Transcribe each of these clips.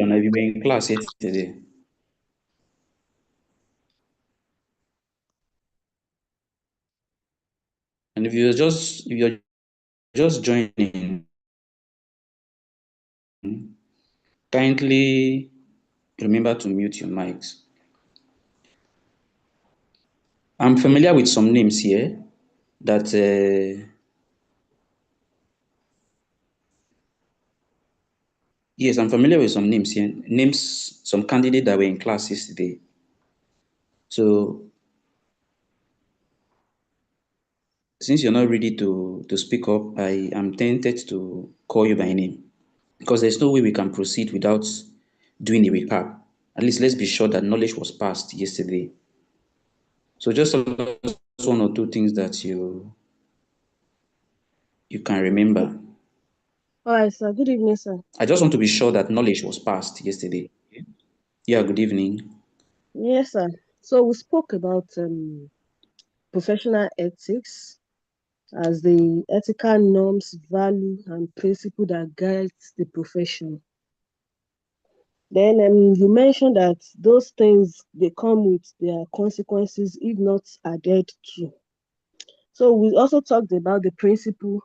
question if you were in class yesterday. And if you're just joining, kindly remember to mute your mics. I'm familiar with some names here that yes, I'm familiar with some names here. Names, some candidates that were in class yesterday. So since you're not ready to speak up, I am tempted to call you by name because there's no way we can proceed without doing a recap. At least let's be sure that knowledge was passed yesterday. So just one or two things that you can remember. All right, sir. Good evening, sir. I just want to be sure that knowledge was passed yesterday. Yeah, good evening. Yes, sir. So we spoke about professional ethics as the ethical norms, value, and principle that guides the profession. Then you mentioned that those things, they come with their consequences if not adhered to. So we also talked about the principle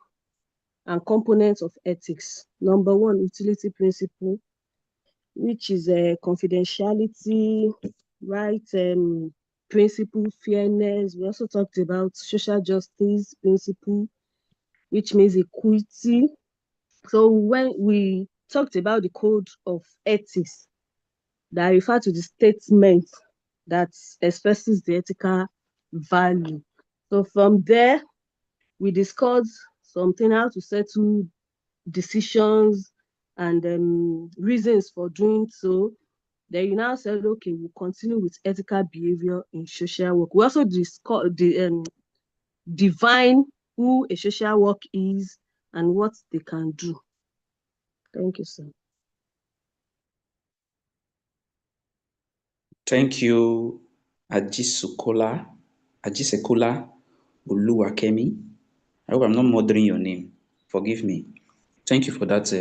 and components of ethics. Number one, utility principle, which is confidentiality, right, principle, fairness. We also talked about social justice principle, which means equity. So when we talked about the code of ethics that refer to the statement that expresses the ethical value. So from there, we discussed something how to settle decisions and reasons for doing so. Then you now said, okay, we'll continue with ethical behavior in social work. We also discuss define who a social work is and what they can do. Thank you, sir. Thank you, Ajisekola Oluwakemi. I hope I'm not murdering your name. Forgive me. Thank you for that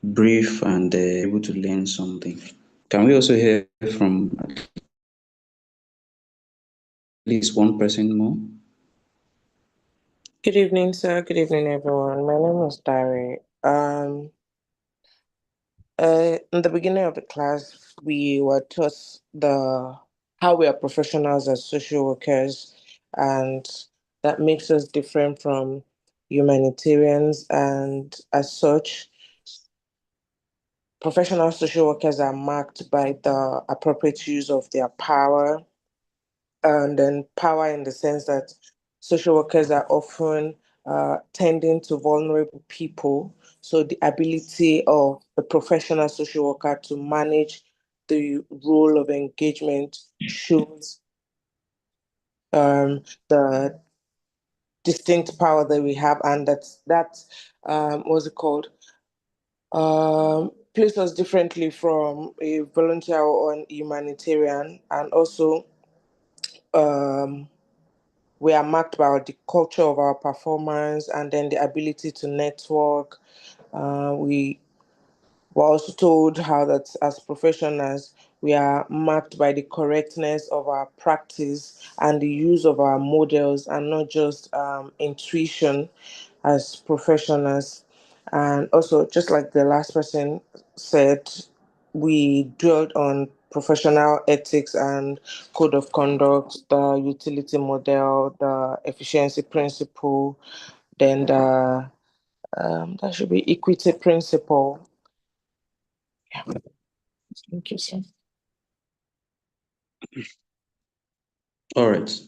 brief and able to learn something. Can we also hear from at least one person more? Good evening, sir. Good evening, everyone. My name is Dari. In the beginning of the class, we were taught how we are professionals as social workers, and that makes us different from humanitarians. And as such, professional social workers are marked by the appropriate use of their power, and then power in the sense that social workers are often tending to vulnerable people. So the ability of the professional social worker to manage the role of engagement shows the distinct power that we have, and that what's it called? Places us differently from a volunteer or an humanitarian, and also we are marked by the culture of our performance and then the ability to network. We were also told how that as professionals, we are marked by the correctness of our practice and the use of our models and not just intuition as professionals. And also, just like the last person said, we dwelled on professional ethics and code of conduct, the utility model, the efficiency principle, then the that should be equity principle. Yeah. Thank you, sir. All right.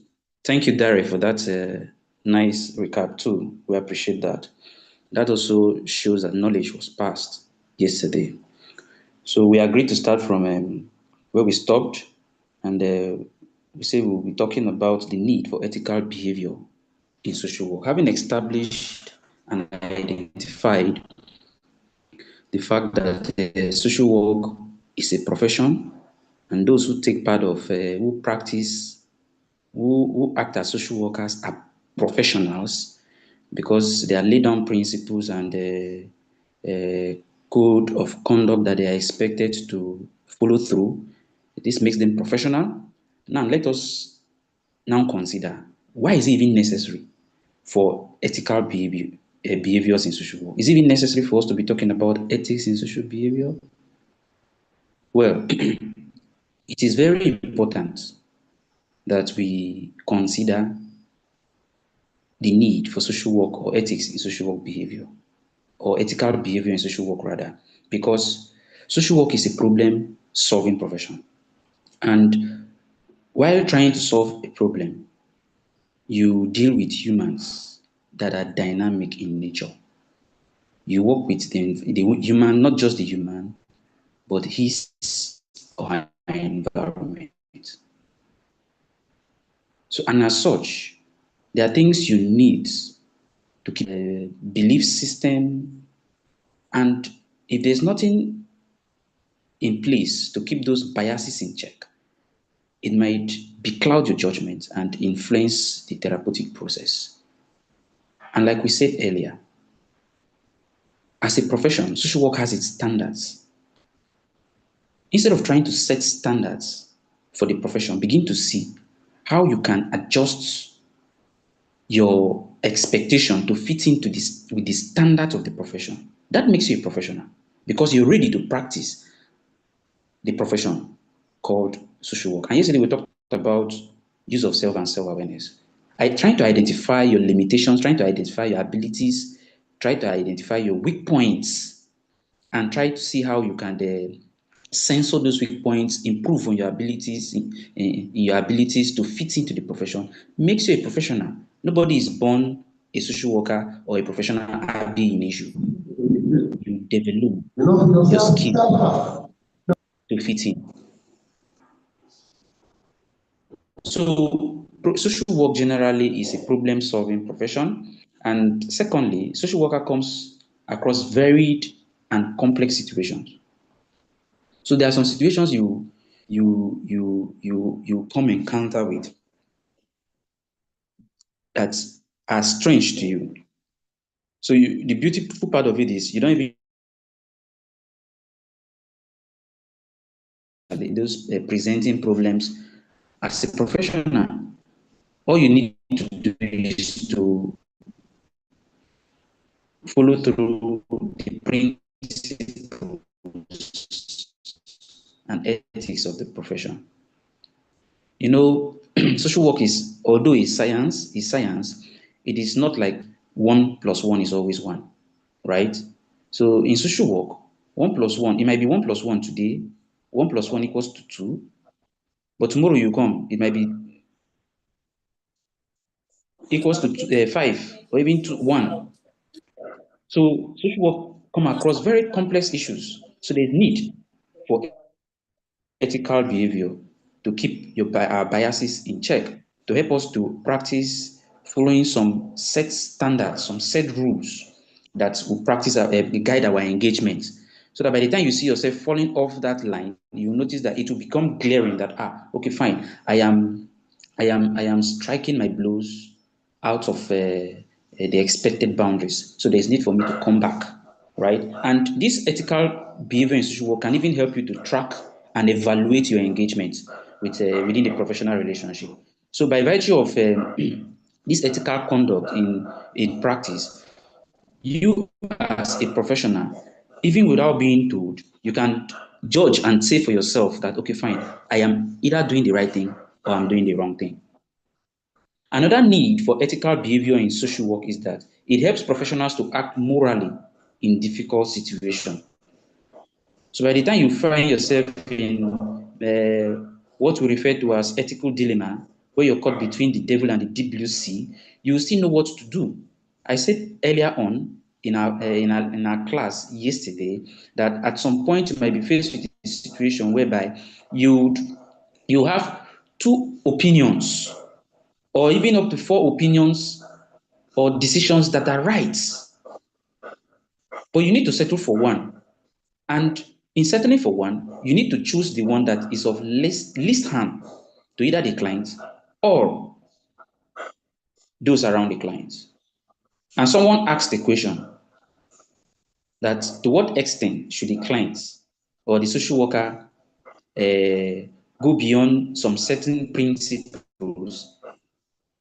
Thank you, Dari, for that nice recap too. We appreciate that. That also shows that knowledge was passed yesterday. So we agreed to start from where we stopped, and we say we'll be talking about the need for ethical behavior in social work. Having established and identified the fact that social work is a profession, and those who take part of, who practice, who act as social workers are professionals, because there are laid down principles and code of conduct that they are expected to follow through. This makes them professional. Now let us now consider, why is it even necessary for ethical behaviors in social work? Is it even necessary for us to be talking about ethics in social behavior? Well, it is very important that we consider the need for social work or ethics in social work behavior, or ethical behavior in social work rather, because social work is a problem solving profession. And while trying to solve a problem, you deal with humans that are dynamic in nature. You work with the human, not just the human, but his or her environment. So, and as such, there are things you need to keep a belief system, and if there's nothing in place to keep those biases in check, it might becloud your judgment and influence the therapeutic process. And like we said earlier, as a profession, social work has its standards. Instead of trying to set standards for the profession, begin to see how you can adjust your expectation to fit into this with the standards of the profession. That makes you a professional because you're ready to practice the profession called social work. And yesterday we talked about use of self and self-awareness. I trying to identify your limitations, trying to identify your abilities, try to identify your weak points, and try to see how you can censor those weak points, improve on your abilities, in your abilities to fit into the profession, makes you a professional. Nobody is born a social worker or a professional RB in issue. You develop your skill to fit in. So social work generally is a problem-solving profession. And secondly, social worker comes across varied and complex situations. So there are some situations you come encounter with that are strange to you. So the beautiful part of it is you don't even those presenting problems as a professional. All you need to do is to follow through the principles and ethics of the profession. You know, social work is, although it's science, it is not like 1 plus 1 is always 1, right? So in social work, 1 plus 1, it might be 1 plus 1 today, 1 plus 1 equals to 2, but tomorrow you come, it might be equals to 5 or even to 1. So social work come across very complex issues. So there's need for ethical behavior to keep our biases in check, to help us to practice following some set standards, some set rules that will practice guide our engagement. So that by the time you see yourself falling off that line, you notice that it will become glaring that okay, fine, I am striking my blows out of the expected boundaries. So there's need for me to come back, right? And this ethical behavior in social work can even help you to track and evaluate your engagement within the professional relationship. So by virtue of this ethical conduct in practice, you as a professional, even without being told, you can judge and say for yourself that, okay, fine, I am either doing the right thing or I'm doing the wrong thing. Another need for ethical behavior in social work is that it helps professionals to act morally in difficult situations. So by the time you find yourself in what we refer to as ethical dilemma, where you're caught between the devil and the deep blue sea, you will still know what to do. I said earlier on in our class yesterday that at some point you might be faced with a situation whereby you have two opinions or even up to 4 opinions or decisions that are right, but you need to settle for one. And in settling for one, you need to choose the one that is of least harm to either the client or those around the client. And someone asked the question that to what extent should the client or the social worker go beyond some certain principles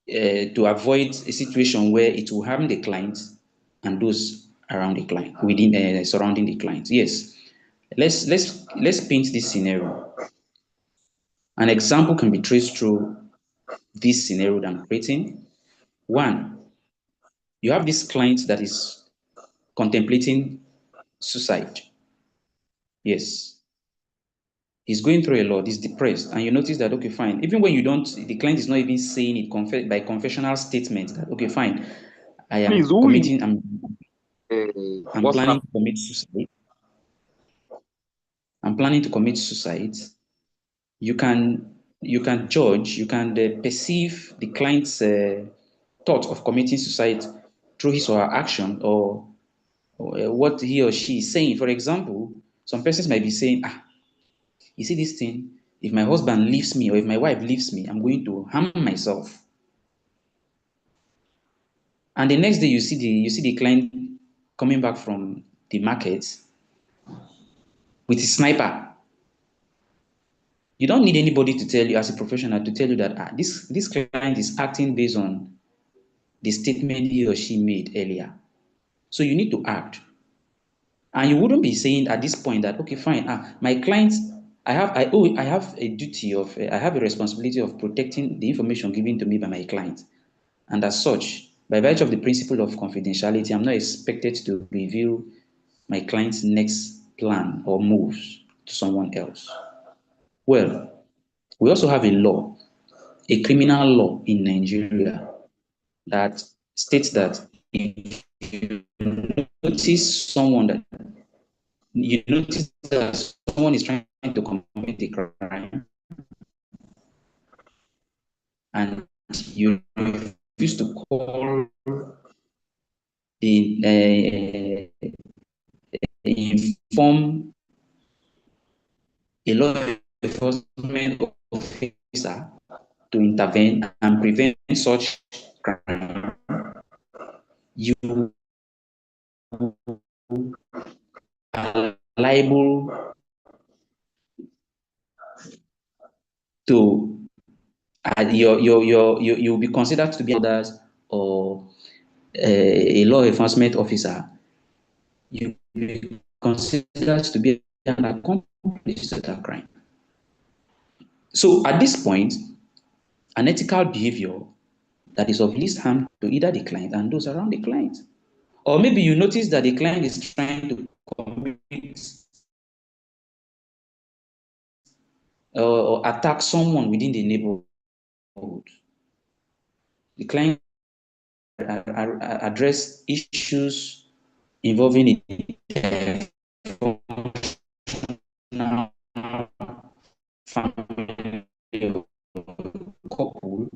to avoid a situation where it will harm the client and those around the client, within surrounding the client. Yes, let's paint this scenario. An example can be traced through this scenario that I'm creating. One, you have this client that is contemplating suicide. Yes, he's going through a lot, he's depressed, and you notice that, okay, fine, even when you don't, the client is not even saying it by confessional statement that, okay, fine, I Please, am who is committing, I'm WhatsApp? planning to commit suicide. I'm planning to commit suicide. You can judge, you can perceive the client's thought of committing suicide through his or her action, or what he or she is saying. For example, some persons might be saying, you see this thing, if my husband leaves me or if my wife leaves me, I'm going to harm myself. And the next day you see the client coming back from the market with his sniper. You don't need anybody to tell you, as a professional, to tell you that this client is acting based on the statement he or she made earlier. So you need to act. And you wouldn't be saying at this point that, okay, fine, my client, I have a duty of, I have a responsibility of protecting the information given to me by my client. And as such, by virtue of the principle of confidentiality, I'm not expected to reveal my client's next plan or moves to someone else. Well, we also have a law, a criminal law in Nigeria that states that if you notice that someone is trying to commit a crime and you refuse to call the inform a law enforcement officer to intervene and prevent such crime, you are liable to you'll be considered to be others or a law enforcement officer. You will be considered to be an accomplice to that crime. So at this point, an ethical behavior that is of least harm to either the client and those around the client. Or maybe you notice that the client is trying to commit or attack someone within the neighborhood. The client address issues involving a family couple,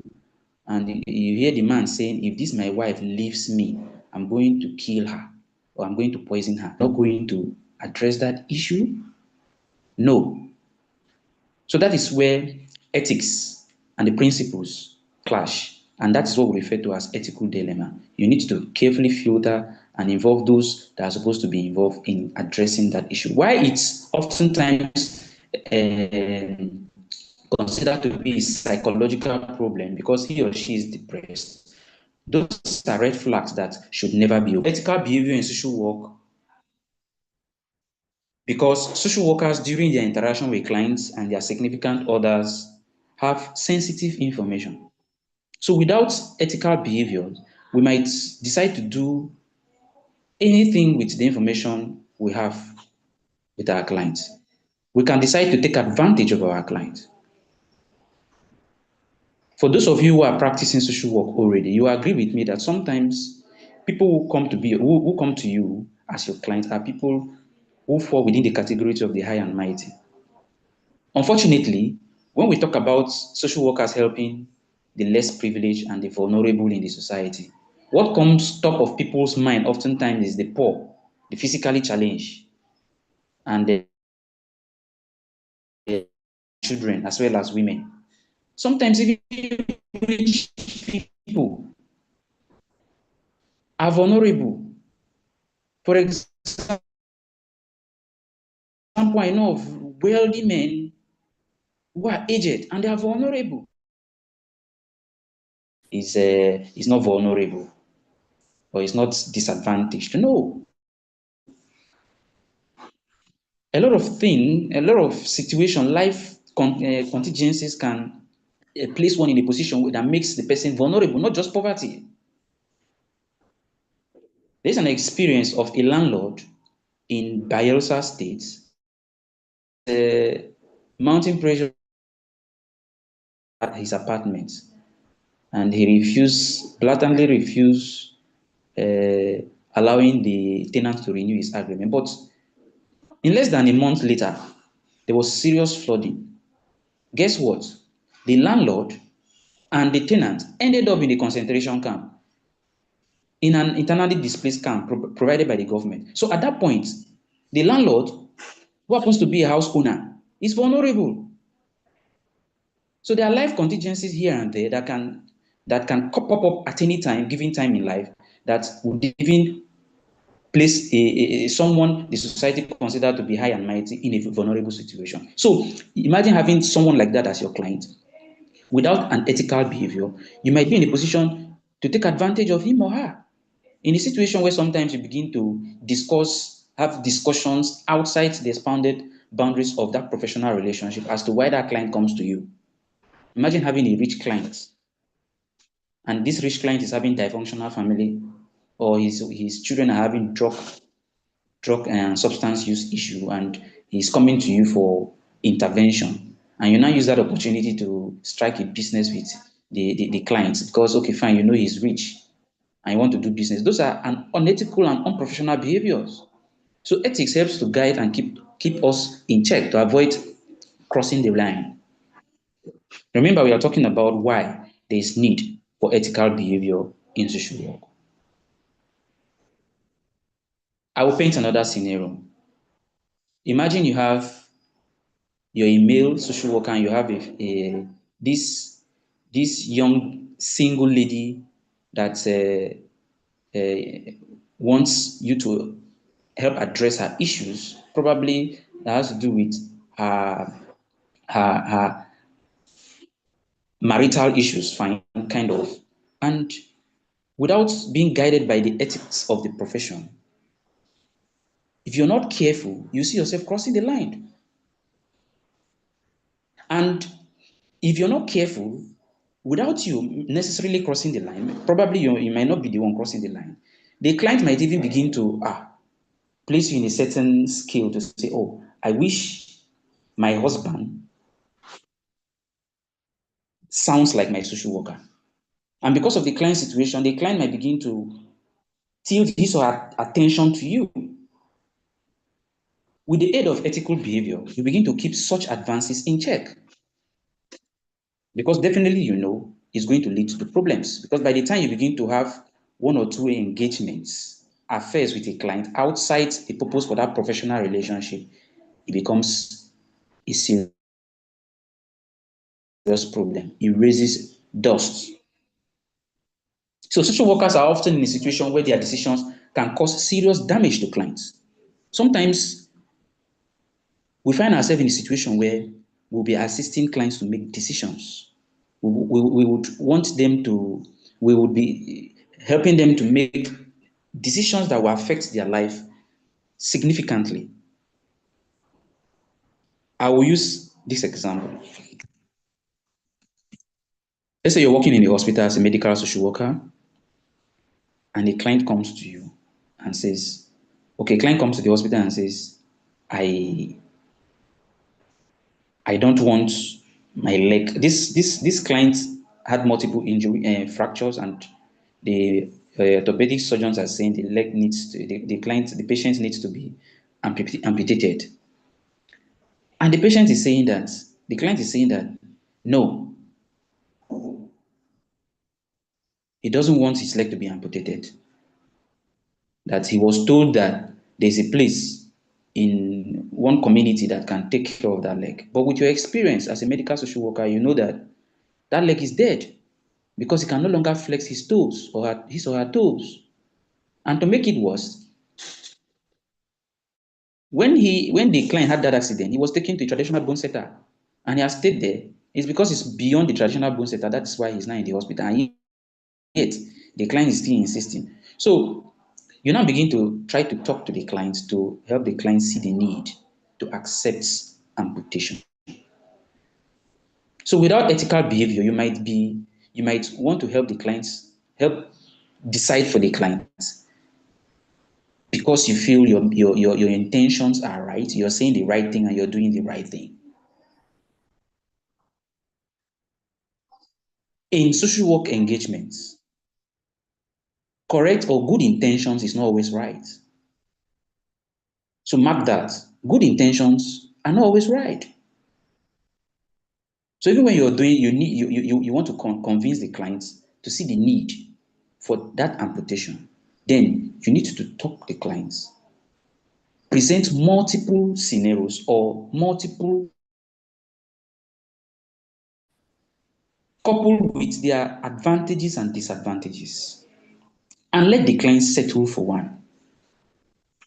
and you hear the man saying, if this my wife leaves me, I'm going to kill her or I'm going to poison her. Not going to address that issue? No. So that is where ethics and the principles clash. And that's what we refer to as ethical dilemma. You need to carefully filter and involve those that are supposed to be involved in addressing that issue. Why it's oftentimes considered to be a psychological problem because he or she is depressed. Those are red flags that should never be. Ethical behavior in social work, because social workers during their interaction with clients and their significant others have sensitive information. So without ethical behavior, we might decide to do anything with the information we have with our clients. We can decide to take advantage of our clients. For those of you who are practicing social work already, you agree with me that sometimes people who come to you as your client are people who fall within the category of the high and mighty. Unfortunately, when we talk about social workers helping the less privileged and the vulnerable in the society, what comes top of people's mind oftentimes is the poor, the physically challenged, and the children as well as women. Sometimes even rich people are vulnerable. For example, I know of wealthy men who are aged and they are vulnerable. Is not vulnerable or is not disadvantaged. No. A lot of situation, life contingencies can place one in a position that makes the person vulnerable, not just poverty. There's an experience of a landlord in Bayelsa State, mounting pressure at his apartment, and he blatantly refused allowing the tenant to renew his agreement. But in less than a month later, there was serious flooding. Guess what? The landlord and the tenant ended up in a concentration camp, in an internally displaced camp provided by the government. So at that point, the landlord, who happens to be a house owner, is vulnerable. So there are life contingencies here and there that can pop up at any time, given time in life, that would even place someone the society considered to be high and mighty in a vulnerable situation. So imagine having someone like that as your client. Without an ethical behavior, you might be in a position to take advantage of him or her. In a situation where sometimes you begin to have discussions outside the expounded boundaries of that professional relationship as to why that client comes to you. Imagine having a rich client, and this rich client is having dysfunctional family, or his children are having drug and substance use issue, and he's coming to you for intervention. And you now use that opportunity to strike a business with the client because, okay, fine, you know he's rich and you want to do business. Those are unethical and unprofessional behaviors. So ethics helps to guide and keep us in check to avoid crossing the line. Remember, we are talking about why there is need for ethical behavior in social work. I will paint another scenario. Imagine you have you're a male social worker and you have this young single lady that wants you to help address her issues, probably that has to do with her marital issues, fine, kind of. And without being guided by the ethics of the profession, if you're not careful, you see yourself crossing the line. And if you're not careful, without you necessarily crossing the line, probably you might not be the one crossing the line. The client might even begin to place you in a certain scale to say, oh, I wish my husband sounds like my social worker. And because of the client situation, the client might begin to tilt his or her attention to you. With the aid of ethical behavior, you begin to keep such advances in check. Because definitely it's going to lead to problems. Because by the time you begin to have one or two engagements, affairs with a client outside the purpose for that professional relationship, it becomes a serious problem. It raises dust. So social workers are often in a situation where their decisions can cause serious damage to clients. Sometimes we find ourselves in a situation where we'll be assisting clients to make decisions. We would want them to, we would be helping them to make decisions that will affect their life significantly. I will use this example. Let's say you're working in a hospital as a medical social worker, and a client comes to you and says, okay, client comes to the hospital and says, I don't want my leg. This client had multiple injury fractures, and the orthopedic surgeons are saying the leg needs to, the patient needs to be amputated. And the client is saying that no, he doesn't want his leg to be amputated. That he was told that there's a place in one community that can take care of that leg. But with your experience as a medical social worker, you know that that leg is dead because he can no longer flex his toes or his or her toes. And to make it worse, when the client had that accident, he was taken to a traditional bone setter, and he has stayed there. It's because it's beyond the traditional bone setter. That's why he's now in the hospital. And yet, the client is still insisting. So you now begin to try to talk to the client to help the client see the need to accept amputation. So without ethical behavior, you might want to help the clients, help decide for the clients because you feel your intentions are right, you're saying the right thing and you're doing the right thing. In social work engagements, correct or good intentions is not always right. So mark that. Good intentions are not always right. So even when you're doing, you want to convince the clients to see the need for that amputation, then you need to talk to the clients, present multiple scenarios or multiple coupled with their advantages and disadvantages, and let the client settle for one.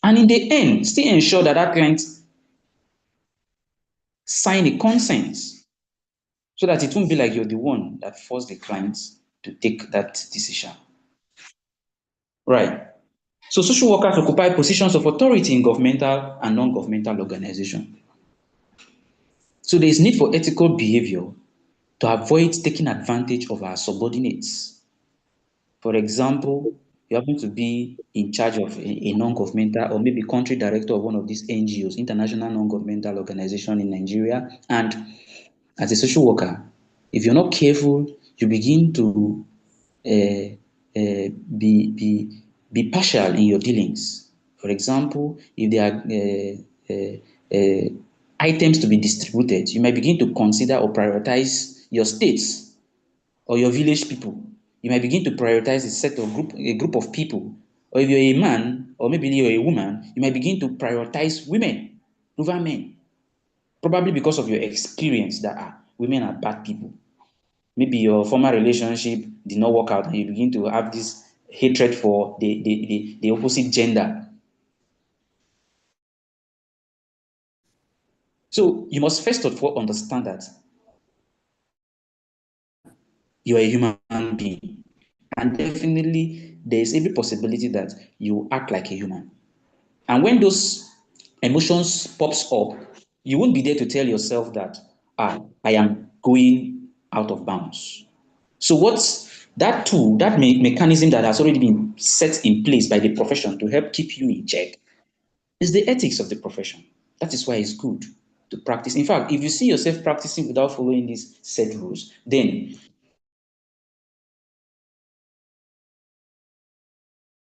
And in the end, still ensure that that client sign a consent so that it won't be like you're the one that forced the client to take that decision. Right. So social workers occupy positions of authority in governmental and non-governmental organizations. So there is need for ethical behavior to avoid taking advantage of our subordinates. For example, you happen to be in charge of a non-governmental or maybe country director of one of these NGOs, international non-governmental organization in Nigeria, and as a social worker, if you're not careful, you begin to uh, be partial in your dealings. For example, if there are items to be distributed, you might begin to consider or prioritize your states or your village people. You might begin to prioritize a group of people. Or if you're a man, or maybe you're a woman, you might begin to prioritize women over men. Probably because of your experience that women are bad people. Maybe your former relationship did not work out and you begin to have this hatred for the opposite gender. So you must first of all understand that you are a human being. And definitely there is every possibility that you act like a human. And when those emotions pops up, you won't be there to tell yourself that I am going out of bounds. So what's that tool, that mechanism that has already been set in place by the profession to help keep you in check is the ethics of the profession. That is why it's good to practice. In fact, if you see yourself practicing without following these set rules, then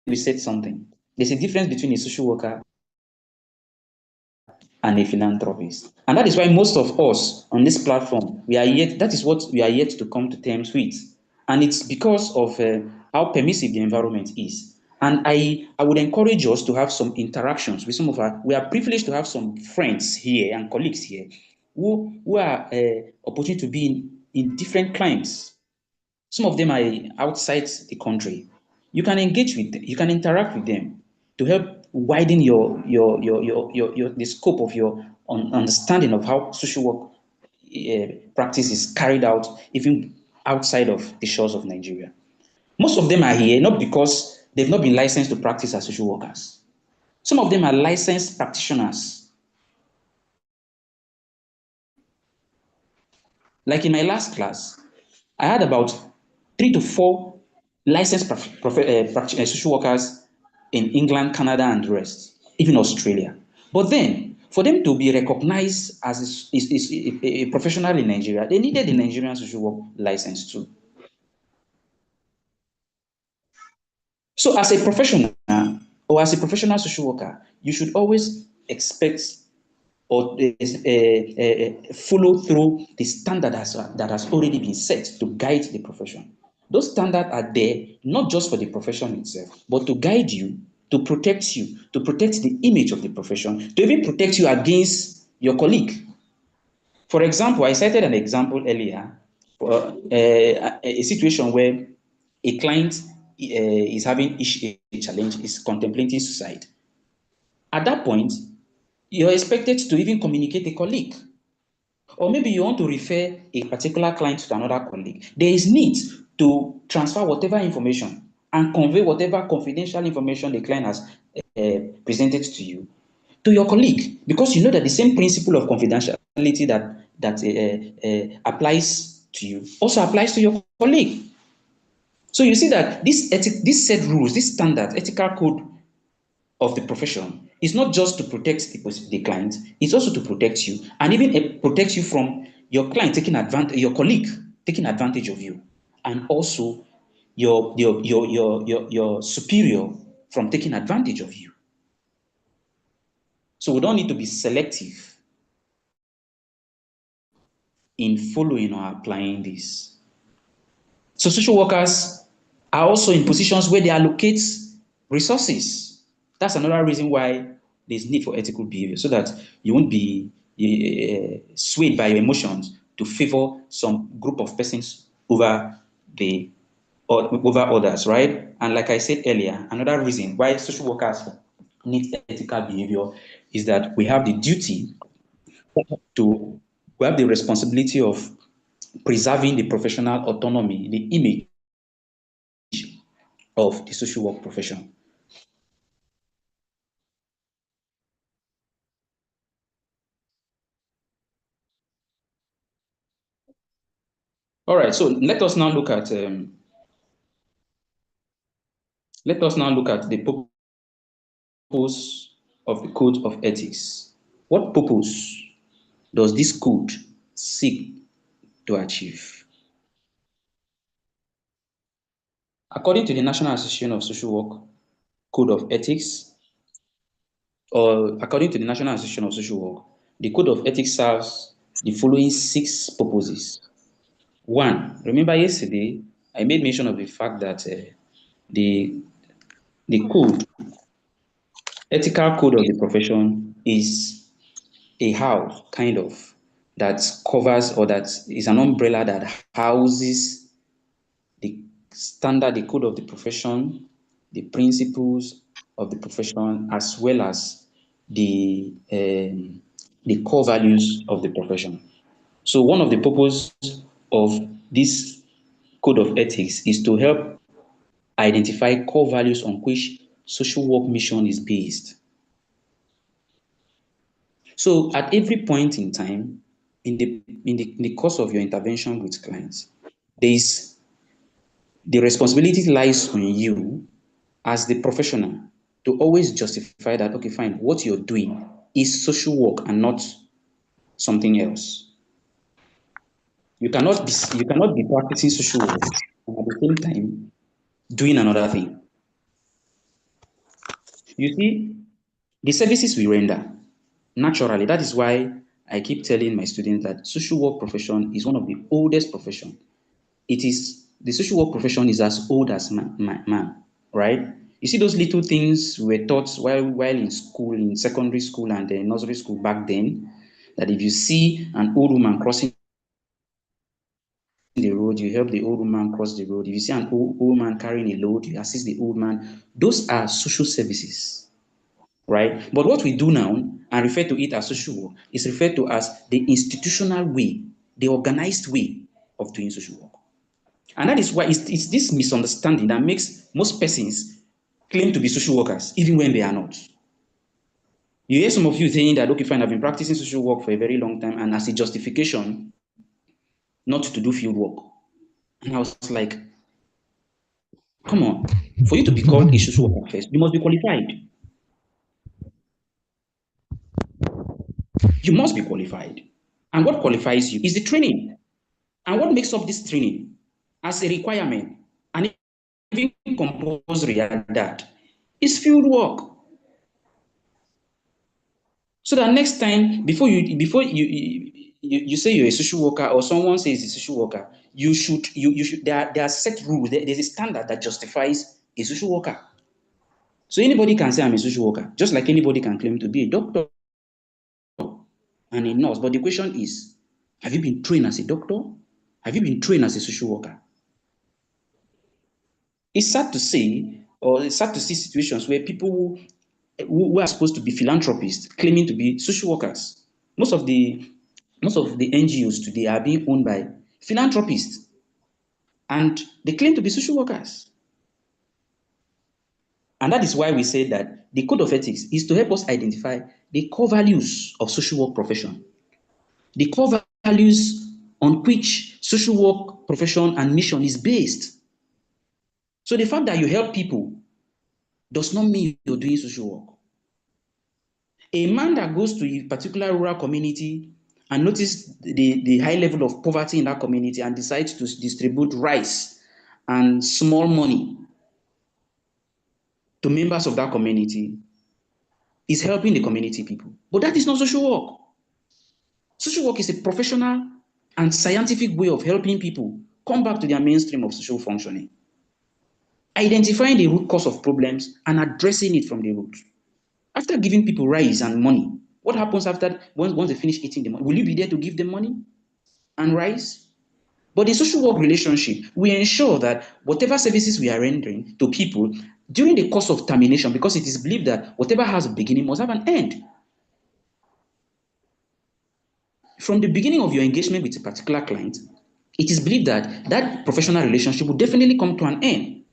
we said something. There's a difference between a social worker and a philanthropist. And that is why most of us on this platform, that is what we are yet to come to terms with. And it's because of how permissive the environment is. And I would encourage us to have some interactions with some of we are privileged to have some friends here and colleagues here who are opportunity to be in different climes. Some of them are outside the country. You can engage with them, you can interact with them to help widen the scope of your understanding of how social work practice is carried out even outside of the shores of Nigeria. Most of them are here not because they've not been licensed to practice as social workers. Some of them are licensed practitioners. Like in my last class, I had about 3 to 4 licensed social workers in England, Canada, and the rest, even Australia. But then, for them to be recognized as a professional in Nigeria, they needed the Nigerian social work license too. So, as a professional or as a professional social worker, you should always expect or follow through the standard that has already been set to guide the profession. Those standards are there not just for the profession itself, but to guide you, to protect you, to protect the image of the profession, to even protect you against your colleague. For example, I cited an example earlier for a situation where a client is having a challenge, is contemplating suicide. At that point, you're expected to even communicate a colleague. Or maybe you want to refer a particular client to another colleague. There is need to transfer whatever information and convey whatever confidential information the client has presented to you to your colleague, because you know that the same principle of confidentiality that applies to you also applies to your colleague. So you see that this set rules, this standard ethical code of the profession is not just to protect the client, it's also to protect you, and even protect you from your client taking advantage, your colleague taking advantage of you, and also your superior from taking advantage of you. So we don't need to be selective in following or applying this. So social workers are also in positions where they allocate resources. That's another reason why there's need for ethical behavior, so that you won't be swayed by your emotions to favor some group of persons over the or over others, right? And like I said earlier, another reason why social workers need ethical behavior is that we have the duty to, we have the responsibility of preserving the professional autonomy, the image of the social work profession. All right, so let us now look at the purpose of the code of ethics. What purpose does this code seek to achieve? According to the National Association of Social Work Code of Ethics, or according to the National Association of Social Work, the Code of Ethics serves the following 6 purposes. 1, remember yesterday I made mention of the fact that the code, ethical code of the profession, is a house kind of that covers, or that is an umbrella that houses the standard, the code of the profession, the principles of the profession, as well as the core values of the profession. So one of the purposes of this code of ethics is to help identify core values on which social work mission is based. So at every point in time, in the course of your intervention with clients, there is the responsibility lies on you as the professional to always justify that, okay, fine, what you're doing is social work and not something else. You cannot be practicing social work and at the same time doing another thing. You see, the services we render, naturally, that is why I keep telling my students that social work profession is one of the oldest profession. It is, the social work profession is as old as man, right? You see those little things we were taught while in school, in secondary school and nursery school back then, that if you see an old woman crossing the road, you help the old woman cross the road. If you see an old man carrying a load, you assist the old man. Those are social services, right? But what we do now and refer to it as social work is referred to as the institutional way, the organized way of doing social work. And that is why it's this misunderstanding that makes most persons claim to be social workers, even when they are not. You hear some of you saying that, okay, fine, I've been practicing social work for a very long time, and as a justification not to do field work. And I was like, come on, for you to be called a social worker first, you must be qualified. You must be qualified. And what qualifies you is the training. And what makes up this training as a requirement, and even compulsory at that, is field work. So that next time, before you say you're a social worker, or someone says a social worker, you should there are set rules. There's a standard that justifies a social worker. So anybody can say I'm a social worker, just like anybody can claim to be a doctor and a nurse. But the question is, have you been trained as a doctor? Have you been trained as a social worker? It's sad to say, or it's sad to see situations where people who are supposed to be philanthropists claiming to be social workers. Most of the NGOs today are being owned by philanthropists, and they claim to be social workers. And that is why we say that the code of ethics is to help us identify the core values of social work profession, the core values on which social work profession and mission is based. So the fact that you help people does not mean you're doing social work. A man that goes to a particular rural community and notices the high level of poverty in that community and decides to distribute rice and small money to members of that community is helping the community people. But that is not social work. Social work is a professional and scientific way of helping people come back to their mainstream of social functioning, identifying the root cause of problems and addressing it from the root. After giving people rice and money, what happens after once they finish eating the money? Will you be there to give them money and rice? But in social work relationship, we ensure that whatever services we are rendering to people during the course of termination, because it is believed that whatever has a beginning must have an end. From the beginning of your engagement with a particular client, it is believed that that professional relationship will definitely come to an end.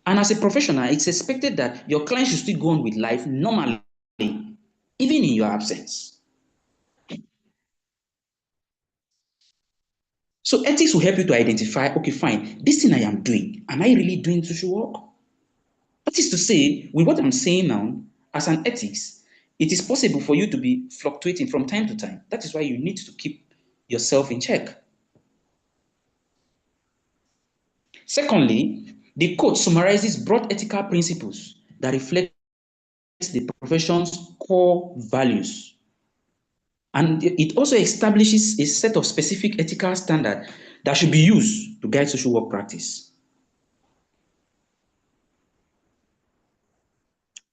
And as a professional, it's expected that your client should still go on with life normally, even in your absence. So ethics will help you to identify, okay, fine, this thing I am doing, am I really doing social work? That is to say, with what I'm saying now, as an ethics, it is possible for you to be fluctuating from time to time. That is why you need to keep yourself in check. Secondly, the code summarizes broad ethical principles that reflect the profession's core values. And it also establishes a set of specific ethical standards that should be used to guide social work practice.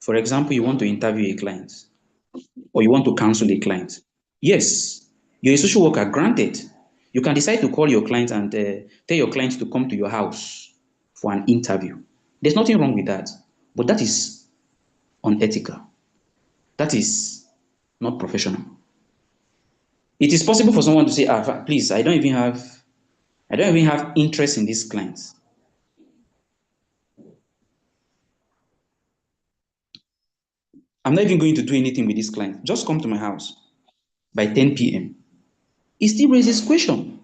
For example, you want to interview a client or you want to counsel a client. Yes, you're a social worker, granted. You can decide to call your client and tell your client to come to your house for an interview. There's nothing wrong with that, but that is unethical. That is not professional. It is possible for someone to say, please, I don't even have interest in this client. I'm not even going to do anything with this client. Just come to my house by 10 p.m. It still raises question.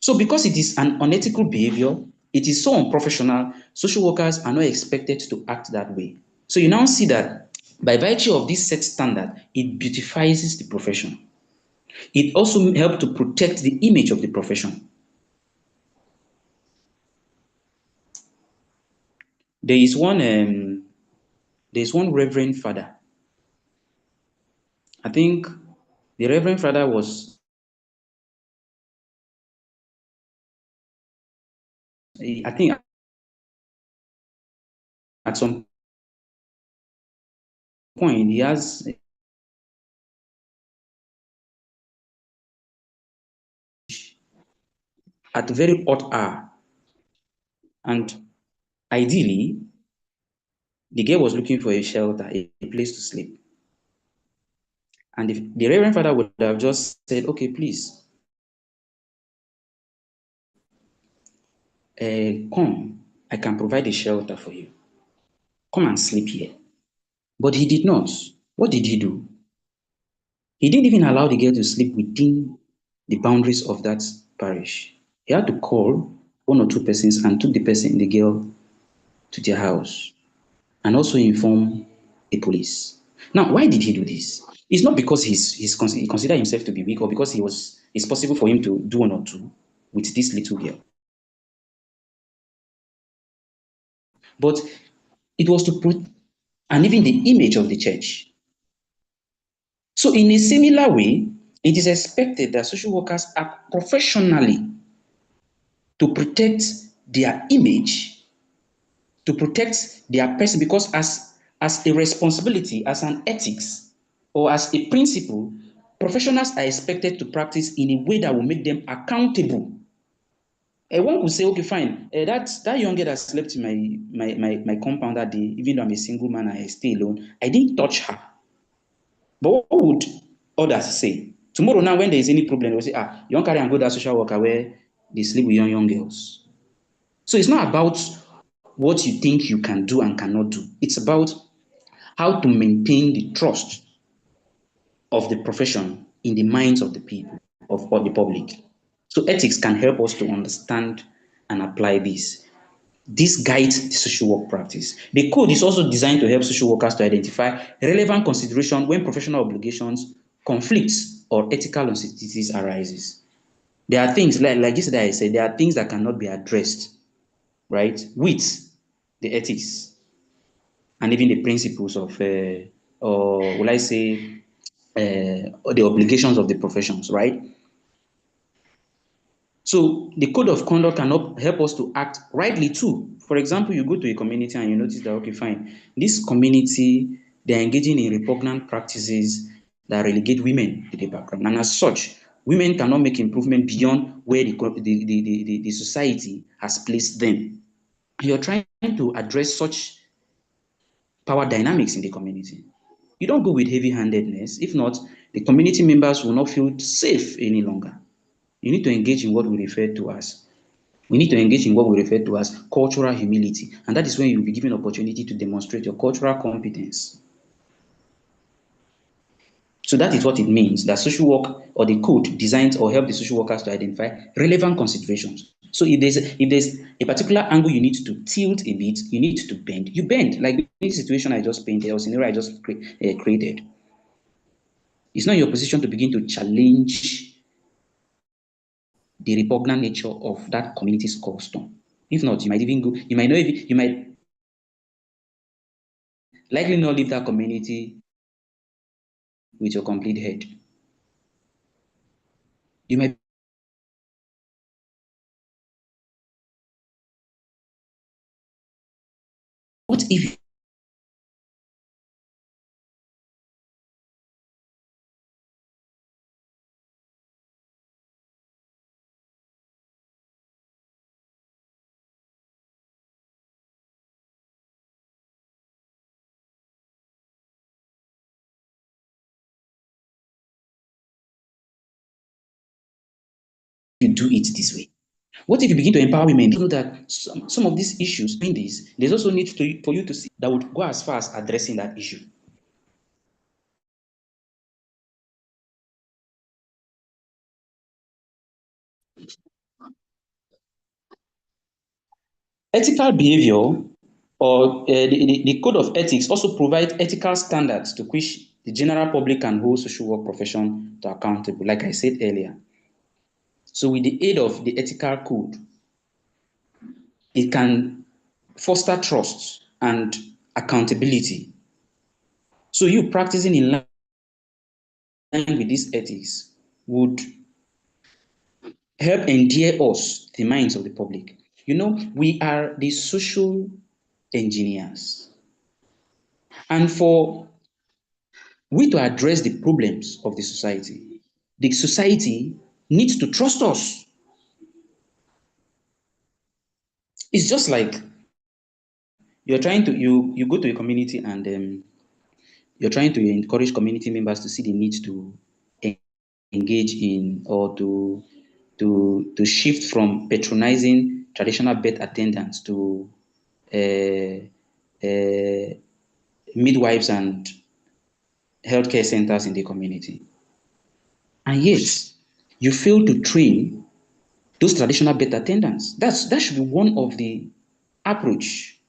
So because it is an unethical behavior, it is so unprofessional, social workers are not expected to act that way. So you now see that by virtue of this set standard, it beautifies the profession. It also helps to protect the image of the profession. There is one reverend father. I think the reverend father was, I think at some point he has at a very hot hour, and ideally the girl was looking for a shelter, a place to sleep. And if the reverend father would have just said, okay, please, come, I can provide a shelter for you. Come and sleep here. But he did not. What did he do? He didn't even allow the girl to sleep within the boundaries of that parish. He had to call one or two persons and took the girl to their house and also inform the police. Now, why did he do this? It's not because he considered himself to be weak or because it's possible for him to do one or two with this little girl. But it was to put, and even the image of the church. So in a similar way, it is expected that social workers act professionally to protect their image, to protect their person, because as a responsibility, as an ethics, or as a principle, professionals are expected to practice in a way that will make them accountable One could say, okay, fine, that young girl that slept in my compound that day, even though I'm a single man and I stay alone, I didn't touch her. But what would others say? Tomorrow now, when there is any problem, they will say, you don't carry and go that social worker where they sleep with young girls. So it's not about what you think you can do and cannot do. It's about how to maintain the trust of the profession in the minds of the people, of the public. So ethics can help us to understand and apply this. This guides the social work practice. The code is also designed to help social workers to identify relevant consideration when professional obligations, conflicts, or ethical uncertainties arises. There are things, like yesterday I said, there are things that cannot be addressed, right, with the ethics and even the principles of, or will I say, the obligations of the professions, right? So the code of conduct can help us to act rightly too. For example, you go to a community and you notice that, okay, fine, this community, they're engaging in repugnant practices that relegate women to the background. And as such, women cannot make improvement beyond where the society has placed them. You're trying to address such power dynamics in the community. You don't go with heavy-handedness. If not, the community members will not feel safe any longer. You need to engage in what we refer to as cultural humility, and that is when you will be given opportunity to demonstrate your cultural competence. So that is what it means that social work or the code designs or help the social workers to identify relevant considerations. So if there's a particular angle you need to tilt a bit, you need to bend. You bend, like the situation I just painted or scenario I just created. It's not your position to begin to challenge the repugnant nature of that community's custom. If not, you might even go, you might not even, you might likely not leave that community with your complete head. You might be able to say, okay, fine, what if you begin to empower women in the community? What if you do it this way? What if you begin to empower women? You know that some of these issues, in this, there's also need for you to see that would go as far as addressing that issue. Ethical behavior or the code of ethics also provides ethical standards to which the general public can hold social work profession to accountable, like I said earlier. So with the aid of the ethical code, it can foster trust and accountability. So you practicing in line with these ethics would help endear us the minds of the public. You know, we are the social engineers. And for we to address the problems of the society needs to trust us. It's just like you're trying to you go to a community and you're trying to encourage community members to see the need to engage in or to shift from patronizing traditional birth attendants to uh, uh, midwives and healthcare centers in the community. And yet, you fail to train those traditional birth attendants. That should be one of the approach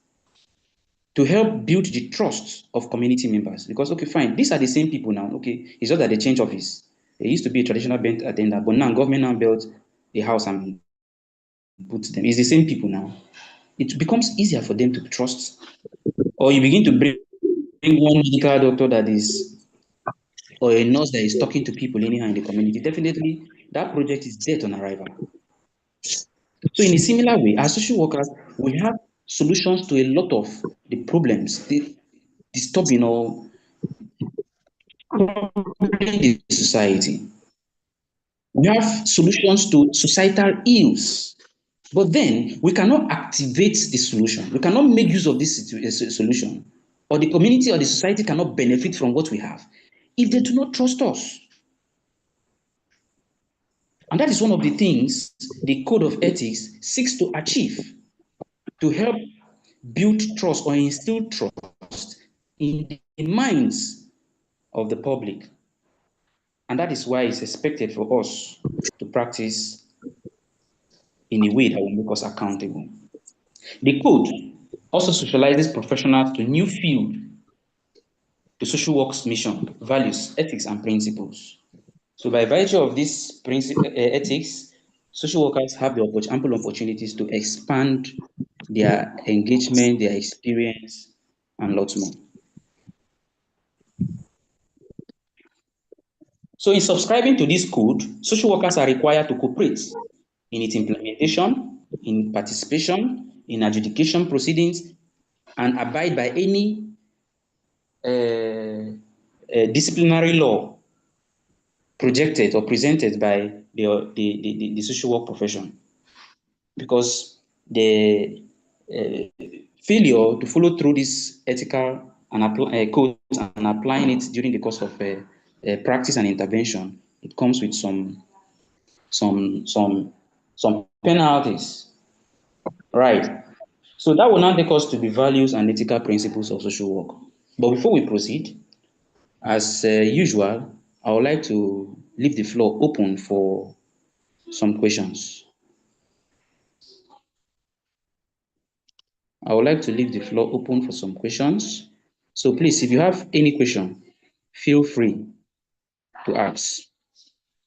to help build the trust of community members. Because, okay, fine, these are the same people now. Okay, it's just that they change office. They used to be a traditional birth attendant, but now government now built a house and put them. It's the same people now. It becomes easier for them to trust. Or you begin to bring one medical doctor that is, or a nurse that is talking to people anyhow in the community. Definitely, that project is dead on arrival. So in a similar way, as social workers, we have solutions to a lot of the problems, the disturbing or troubling the society. We have solutions to societal ills. But then we cannot activate the solution. We cannot make use of this solution, or the community or the society cannot benefit from what we have if they do not trust us. And that is one of the things the code of ethics seeks to achieve, to help build trust or instill trust in the minds of the public. And that is why it's expected for us to practice in a way that will make us accountable. The code also socializes professionals to new field, to social work's mission, values, ethics, and principles. So by virtue of this ethics, social workers have the ample opportunities to expand their engagement, their experience, and lots more. So in subscribing to this code, social workers are required to cooperate in its implementation, in participation, in adjudication proceedings, and abide by any disciplinary law projected or presented by the social work profession. Because the failure to follow through this ethical and codes and applying it during the course of practice and intervention, it comes with some penalties, right? So that will now take us to the values and ethical principles of social work. But before we proceed, as usual, I would like to leave the floor open for some questions. I would like to leave the floor open for some questions. So please, if you have any question, feel free to ask.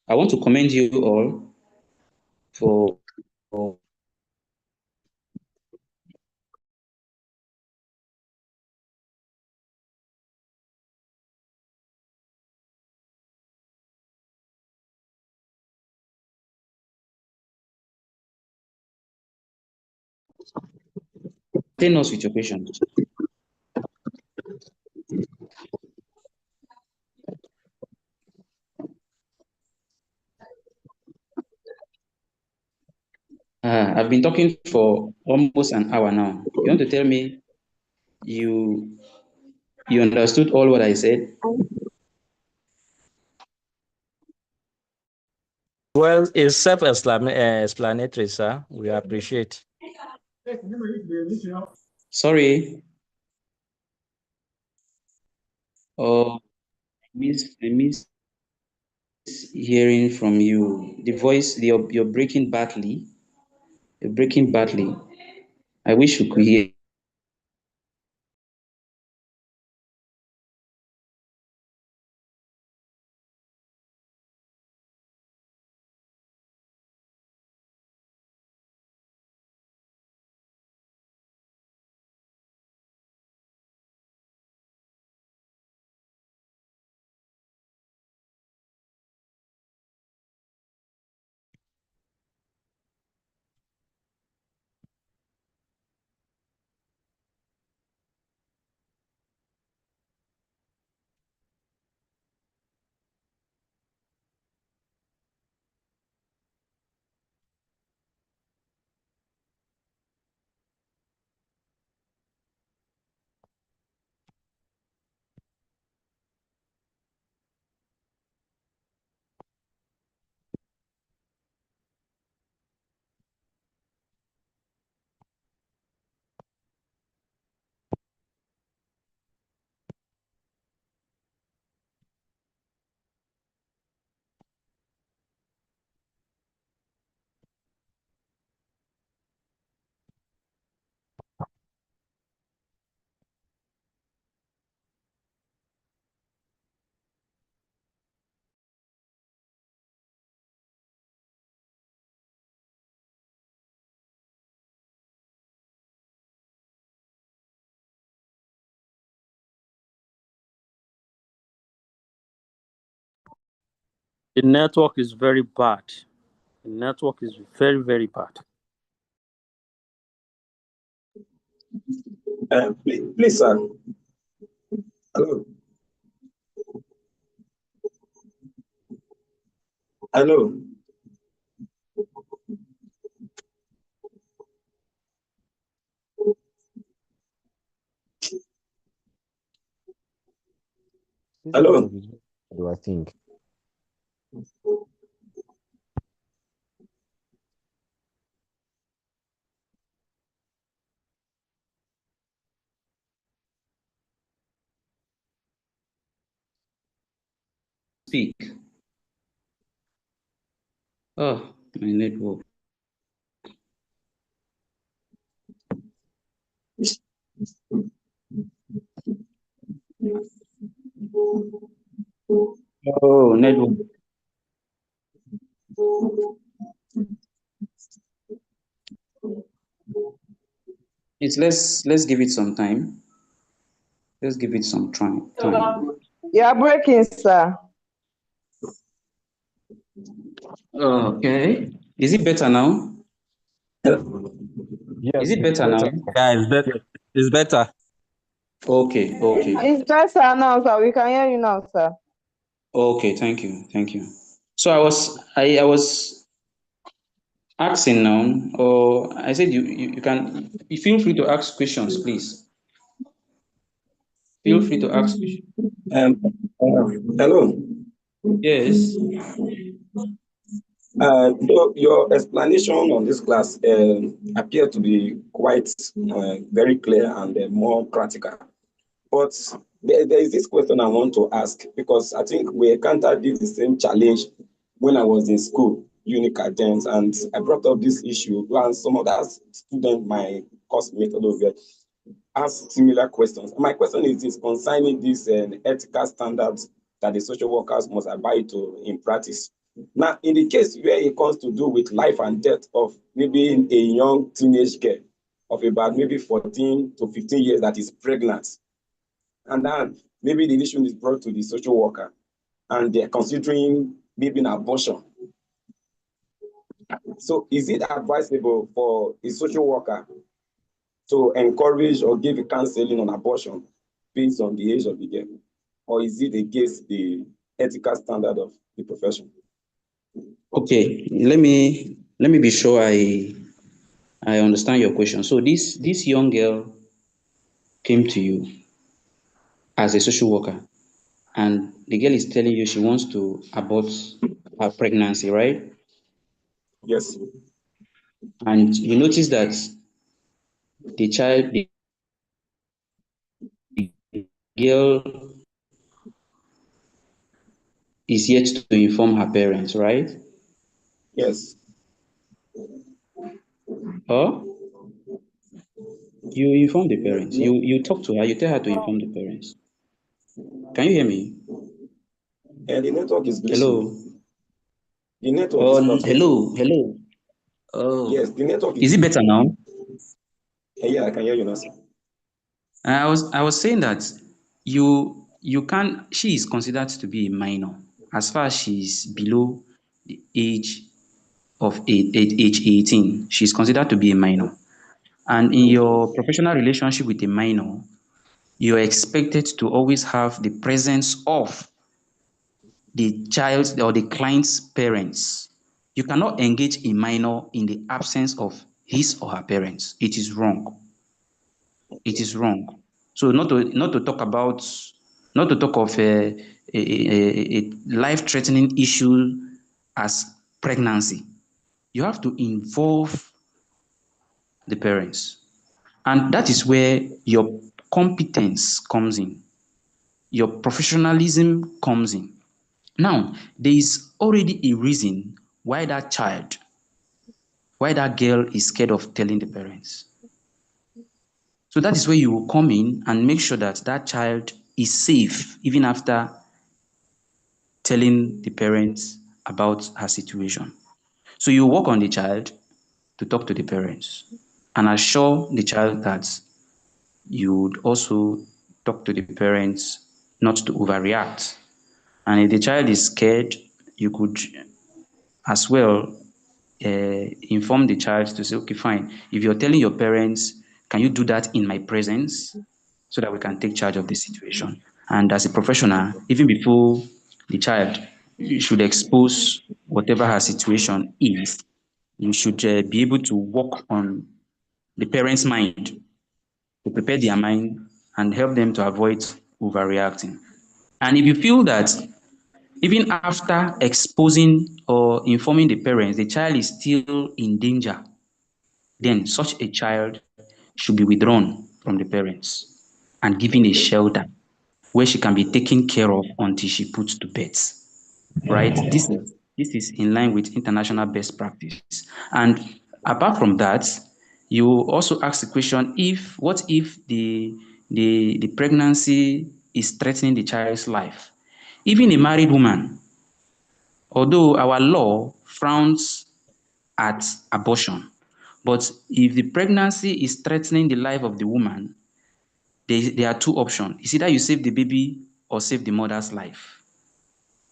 I want to commend you all for telling us with your questions. I've been talking for almost an hour now. You want to tell me you you understood all what I said? Well, it's self-explanatory, sir. We appreciate. Sorry. Oh, I miss hearing from you. The voice, you're breaking badly. You're breaking badly. I wish you could hear. The network is very bad. The network is very, very bad. Please, sir. Hello. Hello. This Hello. network is very bad, I think. Speak. Oh, my network. Oh, network. Let's give it some time. Let's give it some time. You are breaking, sir. Okay. Is it better now? Yes, Is it it's better now? better. Yeah, it's better. It's better. Okay, okay. It's better now, sir. We can hear you now, sir. Okay, thank you. Thank you. So I was asking now, or I said you feel free to ask questions, please. Feel free to ask questions. Um, Hello. Yes. Your explanation on this class appear to be quite very clear and more practical. But there is this question I want to ask because I think we encountered the same challenge when I was in school, unique attempts, and I brought up this issue. And some other student, my course mate over there, asked similar questions. My question is this concerning these ethical standards that the social workers must abide to in practice. Now, in the case where it comes to do with life and death of maybe a young teenage girl of about maybe 14 to 15 years that is pregnant, and then maybe the issue is brought to the social worker and they're considering maybe an abortion. So is it advisable for a social worker to encourage or give counseling on abortion based on the age of the girl? Or is it against the ethical standard of the profession? Okay. Let me be sure I understand your question. So this young girl came to you as a social worker, and the girl is telling you she wants to abort her pregnancy, right? Yes. And you notice that the girl is yet to inform her parents, right? Yes. Or you inform the No, parents. no. You talk to her, you tell her to inform the parents. Can you hear me? And the network is Hello? glitching. The network is fluctuating. Hello. Oh, Yes, the network is is. it better now? Yeah, I can hear you now, sir. I was saying that you can she is considered to be a minor as far as she's below the age of age 18. She's considered to be a minor. And in Okay. your professional relationship with a minor, you're expected to always have the presence of the child or the client's parents. You cannot engage a minor in the absence of his or her parents. It is wrong. It Okay. is wrong. So not to talk about not to talk of a life-threatening issue as pregnancy. You have to involve the parents. And that is where your competence comes in, your professionalism comes in. Now, there is already a reason why that girl is scared of telling the parents. So that is where you will come in and make sure that that child is safe even after telling the parents about her situation. So you work on the child to talk to the parents and assure the child that you would also talk to the parents not to overreact. And if the child is scared, you could as well inform the child to say, okay, fine. If you're telling your parents, can you do that in my presence so that we can take charge of the situation? And as a professional, even before the child, you should expose whatever her situation is. You should be able to work on the parents' mind, to prepare their mind and help them to avoid overreacting. And if you feel that even after exposing or informing the parents, the child is still in danger, then such a child should be withdrawn from the parents and given a Okay. shelter where she can be taken care of until she puts to bed. Right? This is in line with international best practice. And apart from that, you also ask the question: what if the pregnancy is threatening the child's life? Even a married woman, although our law frowns at abortion, but if the pregnancy is threatening the life of the woman, there are two options. It's either you save the baby or save the mother's life.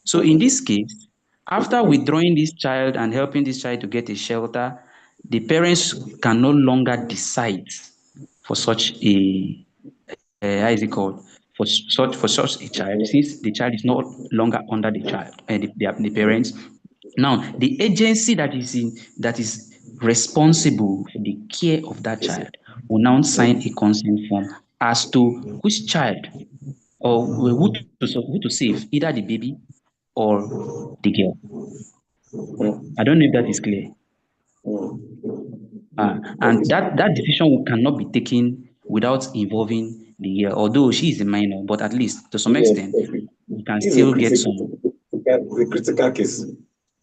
So in this case, after withdrawing this child and helping this child to get a shelter, the parents can no longer decide for such a how is it called, for such a child, since the child is no longer under the child and the parents. Now the agency that is responsible for the care of that child will now sign a consent form as to which child or who to save, either the baby or the girl. I don't know if that is clear. And Okay. that decision cannot be taken without involving the girl, although she is a minor, but at least to some Yeah, extent, okay. you can This is a still get critical, some, the critical case.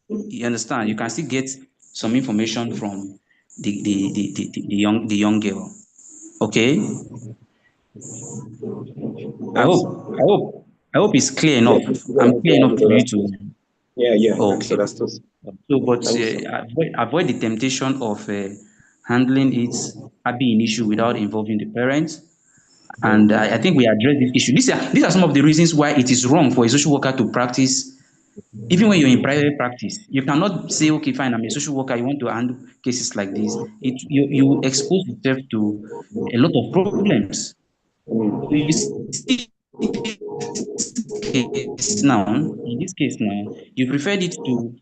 you understand, you can still get some information from the young girl. Okay? I That's hope, I hope, I hope it's clear yeah, enough. I'm clear yeah, enough for you misunderstood. to. Yeah, Okay. misunderstood. So, but Thank you so much. avoid the temptation of handling it, having an issue without involving the parents. And I think we address this issue. These are some of the reasons why it is wrong for a social worker to practice, even when you're in private practice. You cannot say, okay, fine, I'm a social worker, you want to handle cases like this. You expose yourself to a lot of problems. So you see in this case now, you referred it to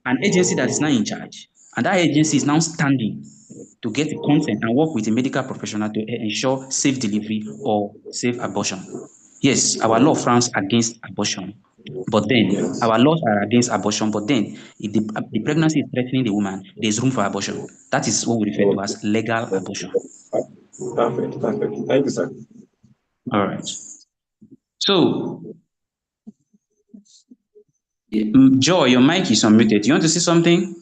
an agency that is now in charge. And that agency is now standing to get the consent and work with a medical professional to ensure safe delivery or safe abortion. Yes, our law frowns against abortion, but then Yes. our laws are against abortion, but then if the pregnancy is threatening the woman, there's room for abortion. That is what we refer to Okay. as legal abortion. Perfect. Perfect. Thank you, sir. All right. So, Joy, your mic is unmuted. You want to say something?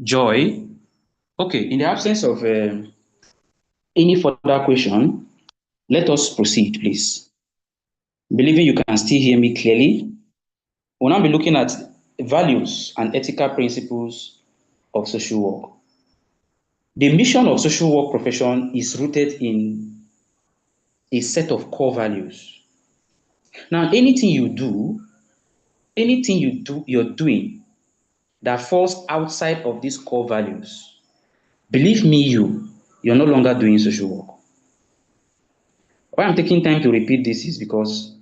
Joy? Okay, in the absence of any further question, let us proceed, please. Believing you can still hear me clearly, we'll now be looking at values and ethical principles of social work. The mission of social work profession is rooted in a set of core values. Now, you're doing that falls outside of these core values, believe me, you're no longer doing social work. Why I'm taking time to repeat this is because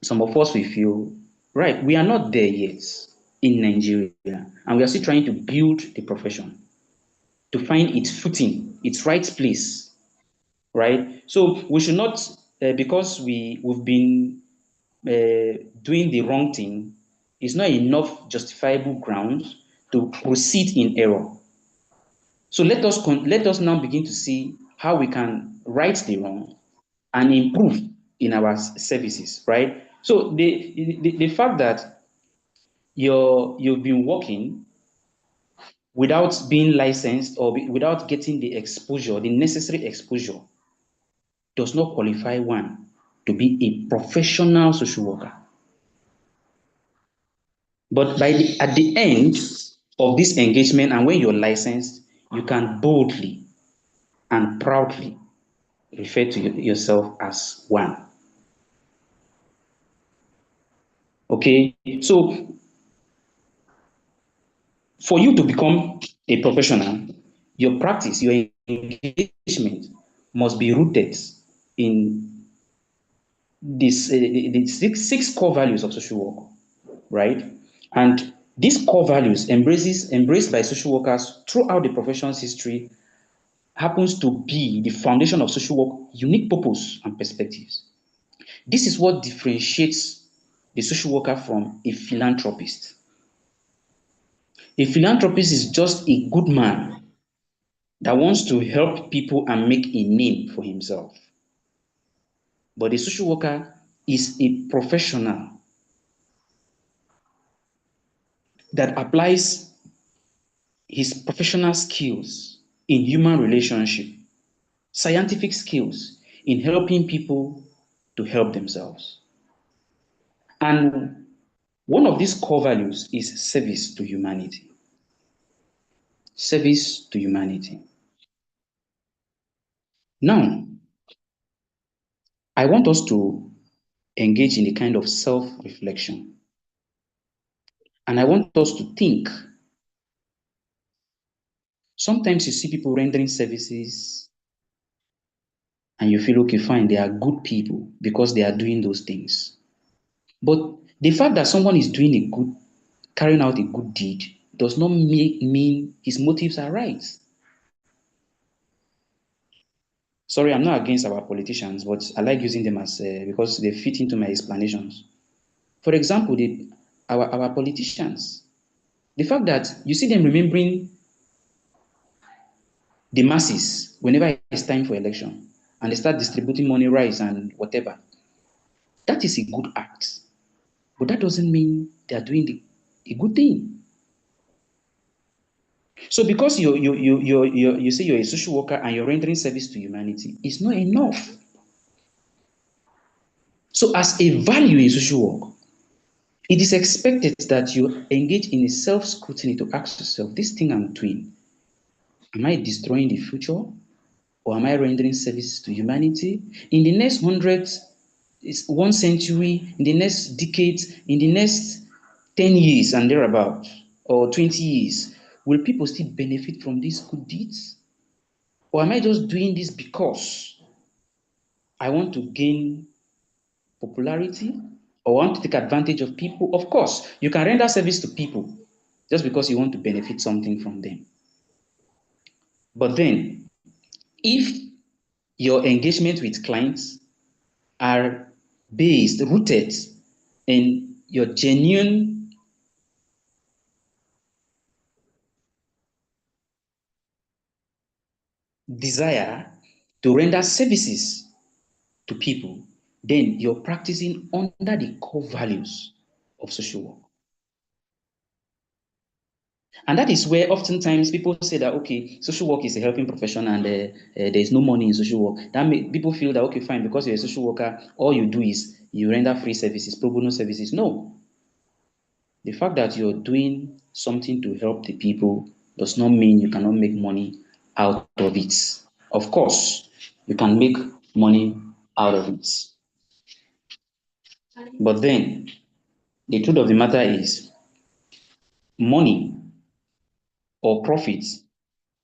some of us, we feel, right, we are not there yet in Nigeria, and we are still trying to build the profession to find its footing, its right place, right? So we should not, because we've been doing the wrong thing, it's not enough justifiable grounds to proceed in error. So let us now begin to see how we can right the wrong and improve in our services, right? So the fact that you've been working without being licensed or without getting the exposure, the necessary exposure, does not qualify one to be a professional social worker. But at the end of this engagement and when you're licensed, you can boldly and proudly refer to yourself as one. Okay, so for you to become a professional, your practice, your engagement must be rooted in the six core values of social work, right? And these core values embraced by social workers throughout the profession's history happens to be the foundation of social work unique purpose and perspectives. This is what differentiates the social worker from a philanthropist. A philanthropist is just a good man that wants to help people and make a name for himself. But a social worker is a professional that applies his professional skills in human relationship, scientific skills in helping people to help themselves. And one of these core values is service to humanity. Service to humanity. Now, I want us to engage in a kind of self-reflection. And I want us to think. Sometimes you see people rendering services and you feel, okay, fine, they are good people because they are doing those things. But the fact that someone is carrying out a good deed does not mean his motives are right. Sorry, I'm not against our politicians, but I like using them as because they fit into my explanations. For example, our politicians, the fact that you see them remembering the masses whenever it's time for election and they start distributing money, rice, and whatever, that is a good act. But that doesn't mean they are doing a good thing. So because you say you're a social worker and you're rendering service to humanity, it's not enough. So as a value in social work, it is expected that you engage in a self-scrutiny to ask yourself, this thing I'm doing, am I destroying the future? Or am I rendering service to humanity? In the next 1 century, in the next decades, in the next 10 years and thereabout, or 20 years, will people still benefit from these good deeds? Or am I just doing this because I want to gain popularity or want to take advantage of people? Of course, you can render service to people just because you want to benefit something from them. But then, if your engagement with clients are rooted in your genuine desire to render services to people, then you're practicing under the core values of social work. And that is where oftentimes people say that, okay, social work is a helping profession and there's no money in social work. That makes people feel that, okay, fine, because you're a social worker, all you do is you render free services, pro bono services. No. The fact that you're doing something to help the people does not mean you cannot make money out of it. Of course, you can make money out of it. But then, the truth of the matter is, money or profit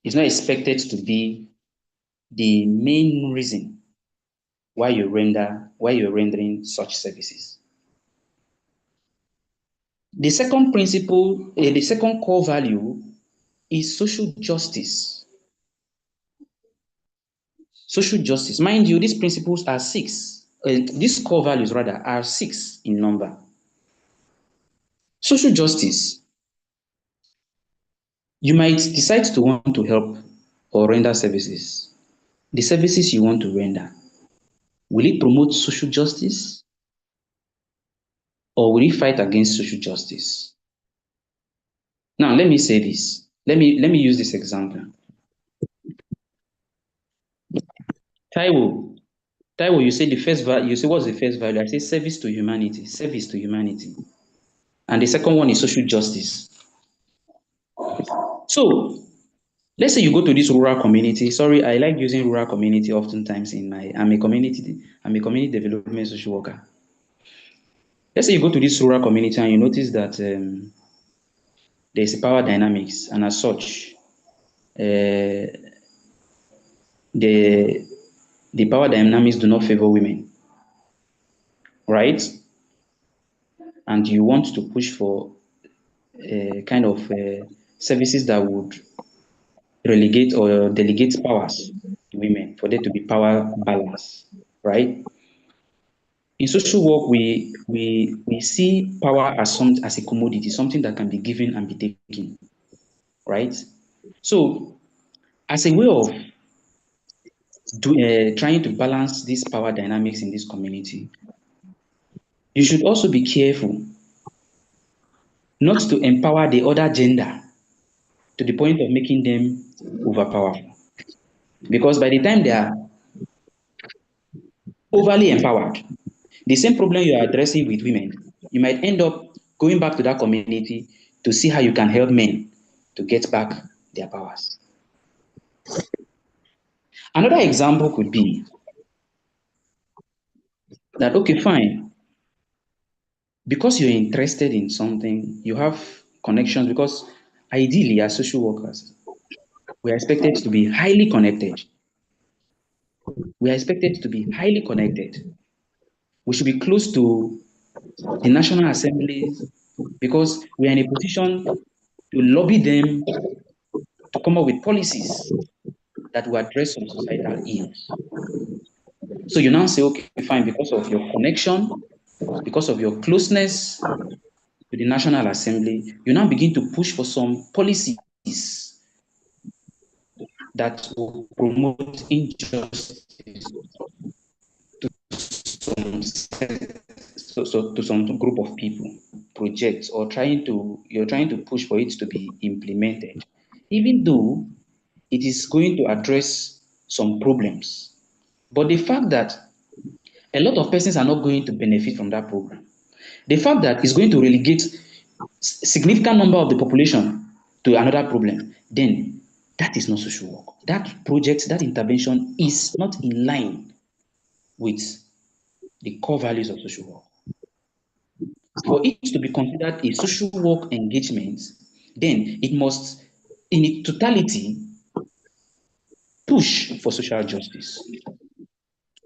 is not expected to be the main reason why you're rendering such services. The second principle, the second core value is social justice. Social justice. Mind you, these principles are six. These core values, rather, are six in number. Social justice. You might decide to want to help or render services. The services you want to render, will it promote social justice or will it fight against social justice? Now, let me say this. Let me use this example. Taiwo, you say the first value. You say what's the first value? I say service to humanity. Service to humanity. And the second one is social justice. So let's say you go to this rural community. Sorry, I like using rural community oftentimes I'm a community development social worker. Let's say you go to this rural community and you notice that there's a power dynamics, and as such, the power dynamics do not favor women, right? And you want to push for kind of services that would relegate or delegate powers to women for there to be power balance, right? In social work, we see power as as a commodity, something that can be given and be taken, right? So, as a way of trying to balance these power dynamics in this community, you should also be careful not to empower the other gender to the point of making them overpowerful. Because by the time they are overly empowered, the same problem you are addressing with women, you might end up going back to that community to see how you can help men to get back their powers. Another example could be that, okay, fine, because you're interested in something, you have connections, because ideally, as social workers, we are expected to be highly connected. We are expected to be highly connected. We should be close to the National Assembly because we are in a position to lobby them to come up with policies that will address some societal ills. So you now say, okay, fine, because of your connection, because of your closeness to the National Assembly, you now begin to push for some policies that will promote injustice some to some group of people, projects, or you're trying to push for it to be implemented, even though it is going to address some problems. But the fact that a lot of persons are not going to benefit from that program, the fact that it's going to relegate significant number of the population to another problem, then that is not social work. That project, that intervention is not in line with the core values of social work. For it to be considered a social work engagement, then it must, in its totality, push for social justice.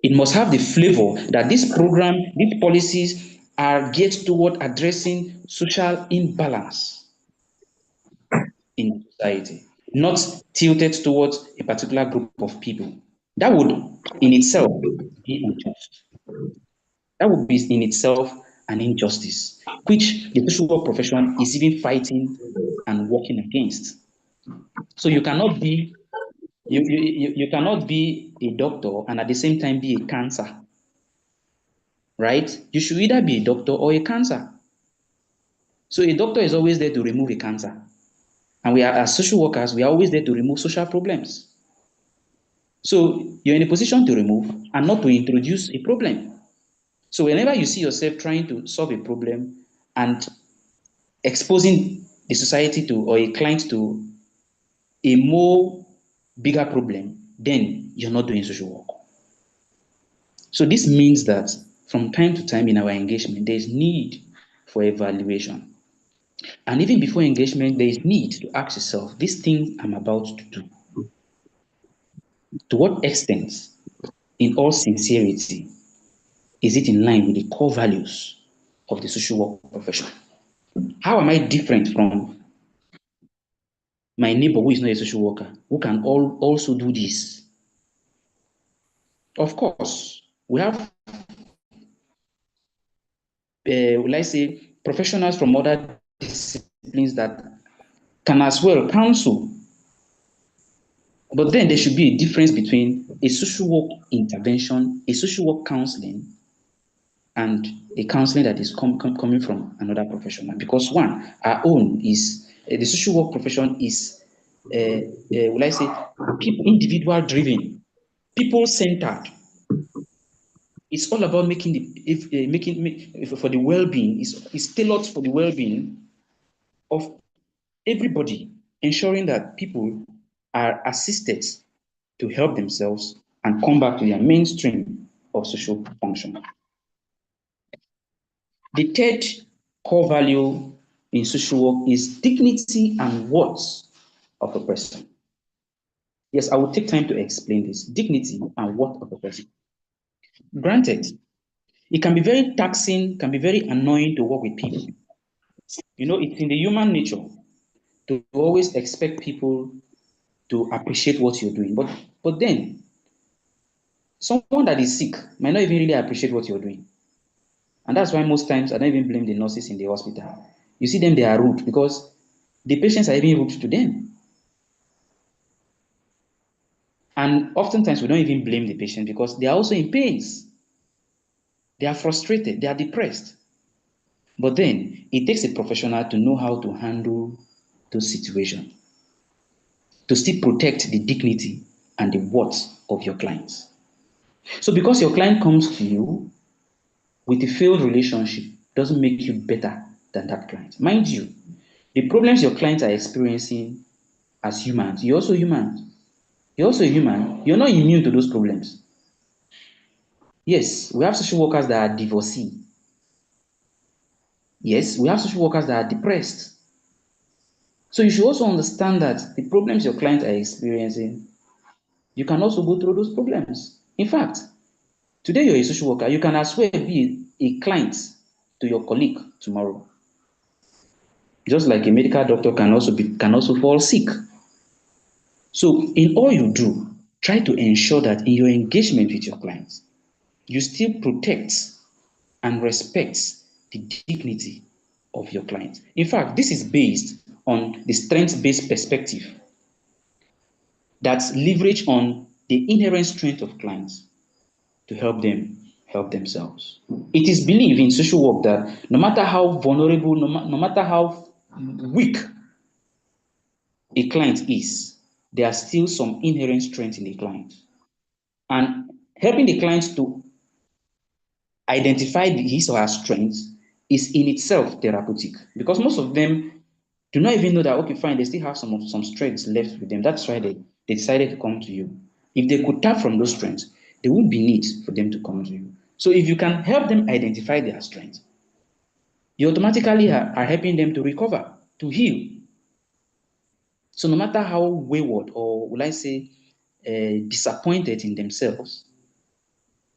It must have the flavor that this program, these policies are geared toward addressing social imbalance in society, not tilted towards a particular group of people. That would in itself be unjust. That would be in itself an injustice, which the social work profession is even fighting and working against. So you cannot be a doctor and at the same time be a cancer, right? You should either be a doctor or a cancer. So a doctor is always there to remove a cancer. And we are as social workers, we are always there to remove social problems. So you're in a position to remove and not to introduce a problem. So whenever you see yourself trying to solve a problem and exposing the society to or a client to a more bigger problem, then you're not doing social work. So this means that from time to time in our engagement, there is need for evaluation. And even before engagement, there is need to ask yourself, this thing I'm about to do, to what extent, in all sincerity, is it in line with the core values of the social work profession? How am I different from my neighbor who is not a social worker, who can also do this? Of course, we have, let's say, professionals from other disciplines that can as well counsel. But then there should be a difference between a social work intervention, a social work counseling, and a counseling that is coming from another professional. Because one, our own is the social work profession is, will I say, people individual driven, people centered. It's all about making if for the well-being. It's tailored for the well-being of everybody, ensuring that people are assisted to help themselves and come back to their mainstream of social function. The third core value in social work is dignity and worth of a person. Yes, I will take time to explain this. Dignity and worth of a person. Granted, it can be very taxing, can be very annoying to work with people. You know, it's in the human nature to always expect people to appreciate what you're doing. But then, someone that is sick might not even really appreciate what you're doing. And that's why most times I don't even blame the nurses in the hospital. You see them, they are rude because the patients are even rude to them. And oftentimes we don't even blame the patient because they are also in pains. They are frustrated, they are depressed. But then it takes a professional to know how to handle those situations, to still protect the dignity and the worth of your clients. So because your client comes to you with a failed relationship doesn't make you better than that client. Mind you, the problems your clients are experiencing as humans, you're also human. You're also a human. You're not immune to those problems. Yes, we have social workers that are divorcee. Yes, we have social workers that are depressed. So you should also understand that the problems your clients are experiencing, you can also go through those problems. In fact, today you're a social worker, you can as well be a client to your colleague tomorrow. Just like a medical doctor can also fall sick. So in all you do, try to ensure that in your engagement with your clients, you still protect and respect the dignity of your client. In fact, this is based on the strength-based perspective that's leveraged on the inherent strength of clients to help them help themselves. It is believed in social work that no matter how vulnerable, no matter how weak a client is, there are still some inherent strength in the client. And helping the client to identify his or her strengths is in itself therapeutic because most of them do not even know that, okay, fine, they still have some strengths left with them. That's why they decided to come to you. If they could tap from those strengths, there wouldn't be need for them to come to you. So if you can help them identify their strengths, you automatically are helping them to recover, to heal. So no matter how wayward or will I say disappointed in themselves,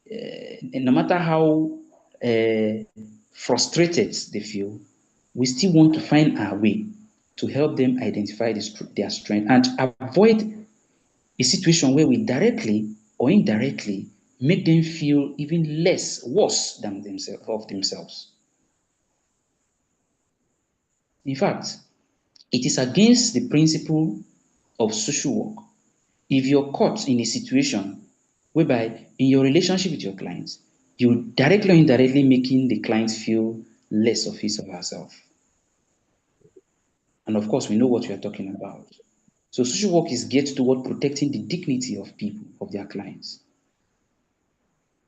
and no matter how frustrated they feel, we still want to find our way to help them identify their strength and avoid a situation where we directly or indirectly make them feel even worse than themselves. In fact, it is against the principle of social work if you're caught in a situation whereby in your relationship with your clients, you directly or indirectly making the client feel less of his or herself. And of course, we know what we are talking about. So social work is geared toward protecting the dignity of people, of their clients.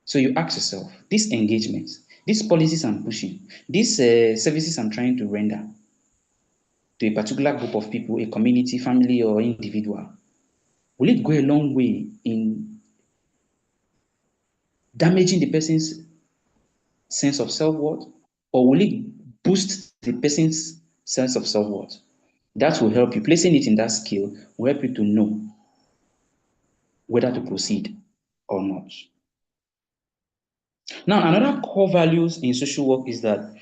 So you ask yourself, these engagements, these policies I'm pushing, these services I'm trying to render to a particular group of people, a community, family, or individual, will it go a long way in damaging the person's sense of self-worth, or will it boost the person's sense of self-worth? That will help you. Placing it in that scale will help you to know whether to proceed or not. Now, another core values in social work is that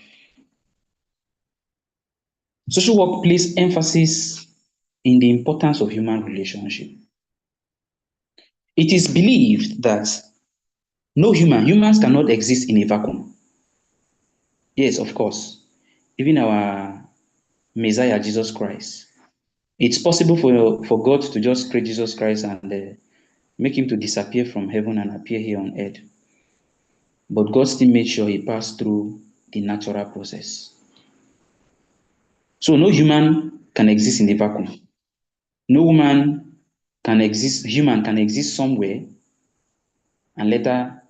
social work places emphasis in the importance of human relationship. It is believed that humans cannot exist in a vacuum. Yes, of course, even our Messiah, Jesus Christ. It's possible for God to just create Jesus Christ and make him to disappear from heaven and appear here on earth. But God still made sure he passed through the natural process. So no human can exist in a vacuum. No human can exist somewhere and later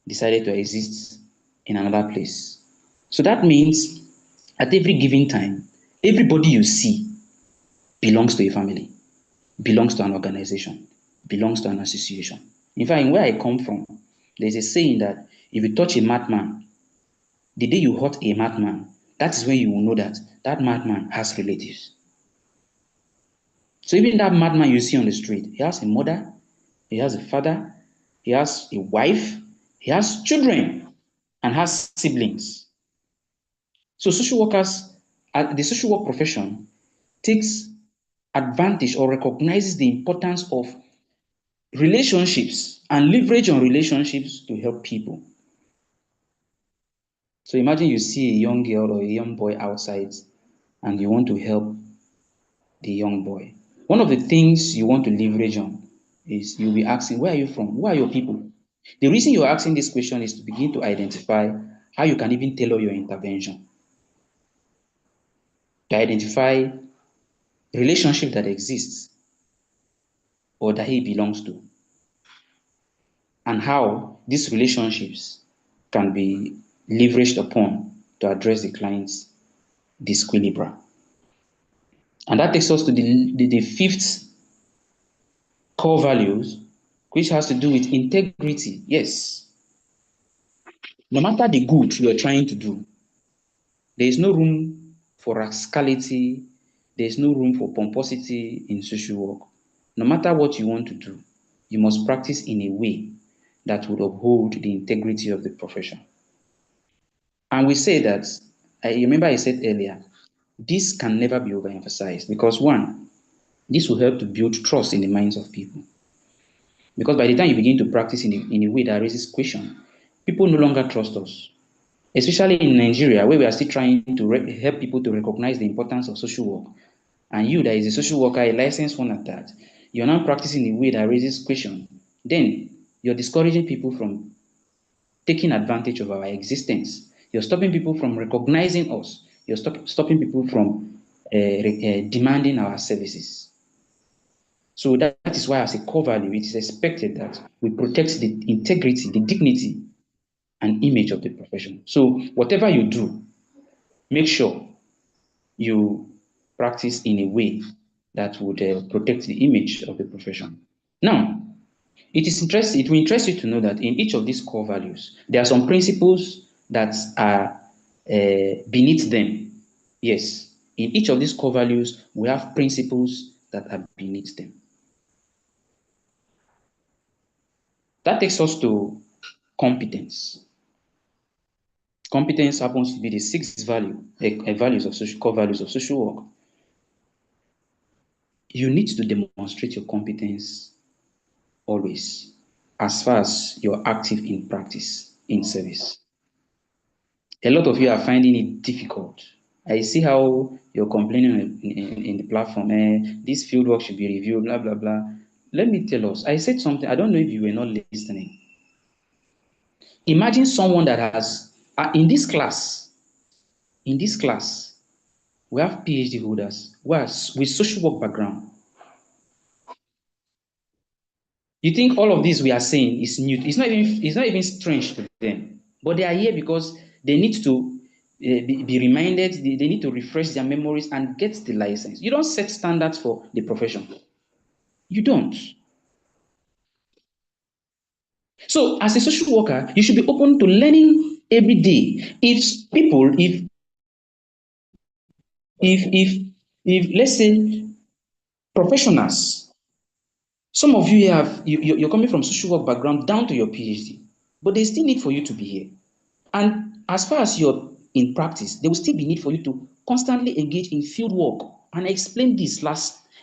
decided to exist in another place. So that means at every given time, everybody you see belongs to a family, belongs to an organization, belongs to an association. In fact, in where I come from, there's a saying that if you touch a madman, the day you hurt a madman, that is when you will know that that madman has relatives. So even that madman you see on the street, he has a mother, he has a father, he has a wife, he has children, and has siblings. So social workers, the social work profession takes advantage or recognizes the importance of relationships and leverage on relationships to help people. So imagine you see a young girl or a young boy outside and you want to help the young boy. One of the things you want to leverage on is you'll be asking, where are you from? Who are your people? The reason you're asking this question is to begin to identify how you can even tailor your intervention, to identify relationship that exists or that he belongs to, and how these relationships can be leveraged upon to address the client's disequilibrium. And that takes us to the fifth core values, which has to do with integrity. Yes, no matter the good you are trying to do, there is no room for rascality, there is no room for pomposity in social work. No matter what you want to do, you must practice in a way that would uphold the integrity of the profession. And we say that, I remember I said earlier, this can never be overemphasized because one, this will help to build trust in the minds of people. Because by the time you begin to practice in a way that raises question, people no longer trust us. Especially in Nigeria, where we are still trying to help people to recognize the importance of social work. And you, that is a social worker, a licensed one at that, you're now practicing in a way that raises question. Then you're discouraging people from taking advantage of our existence. You're stopping people from recognizing us. You're stopping people from demanding our services. So that is why, as a core value, it is expected that we protect the integrity, the dignity, and image of the profession. So whatever you do, make sure you practice in a way that would protect the image of the profession. Now, it will interest you to know that in each of these core values, there are some principles that are beneath them. Yes, in each of these core values, we have principles that are beneath them. That takes us to competence. Competence happens to be the sixth value, core values of social work. You need to demonstrate your competence always, as far as you're active in practice, in service. A lot of you are finding it difficult. I see how you're complaining in the platform, this field work should be reviewed, blah, blah, blah. Let me tell us, I said something, I don't know if you were not listening. Imagine someone that has, in this class, we have PhD holders with social work background. You think all of this we are saying is new? It's not even strange to them, but they are here because they need to be reminded. They need to refresh their memories and get the license. You don't set standards for the profession. You don't. So, as a social worker, you should be open to learning every day. If let's say professionals, some of you you're coming from social work background down to your PhD, but there's still need for you to be here. And as far as you're in practice, there will still be need for you to constantly engage in field work. And I explained this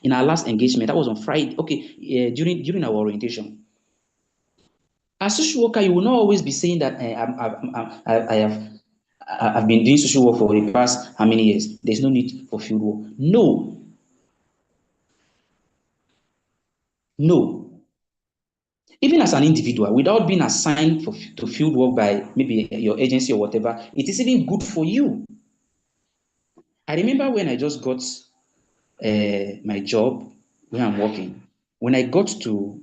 in our last engagement. That was on Friday. Okay, during our orientation. As social worker, you will not always be saying that I've been doing social work for the past how many years. There's no need for field work. No, no. Even as an individual, without being assigned to field work by maybe your agency or whatever, it is even good for you. I remember when I just got my job where I'm working, when I got to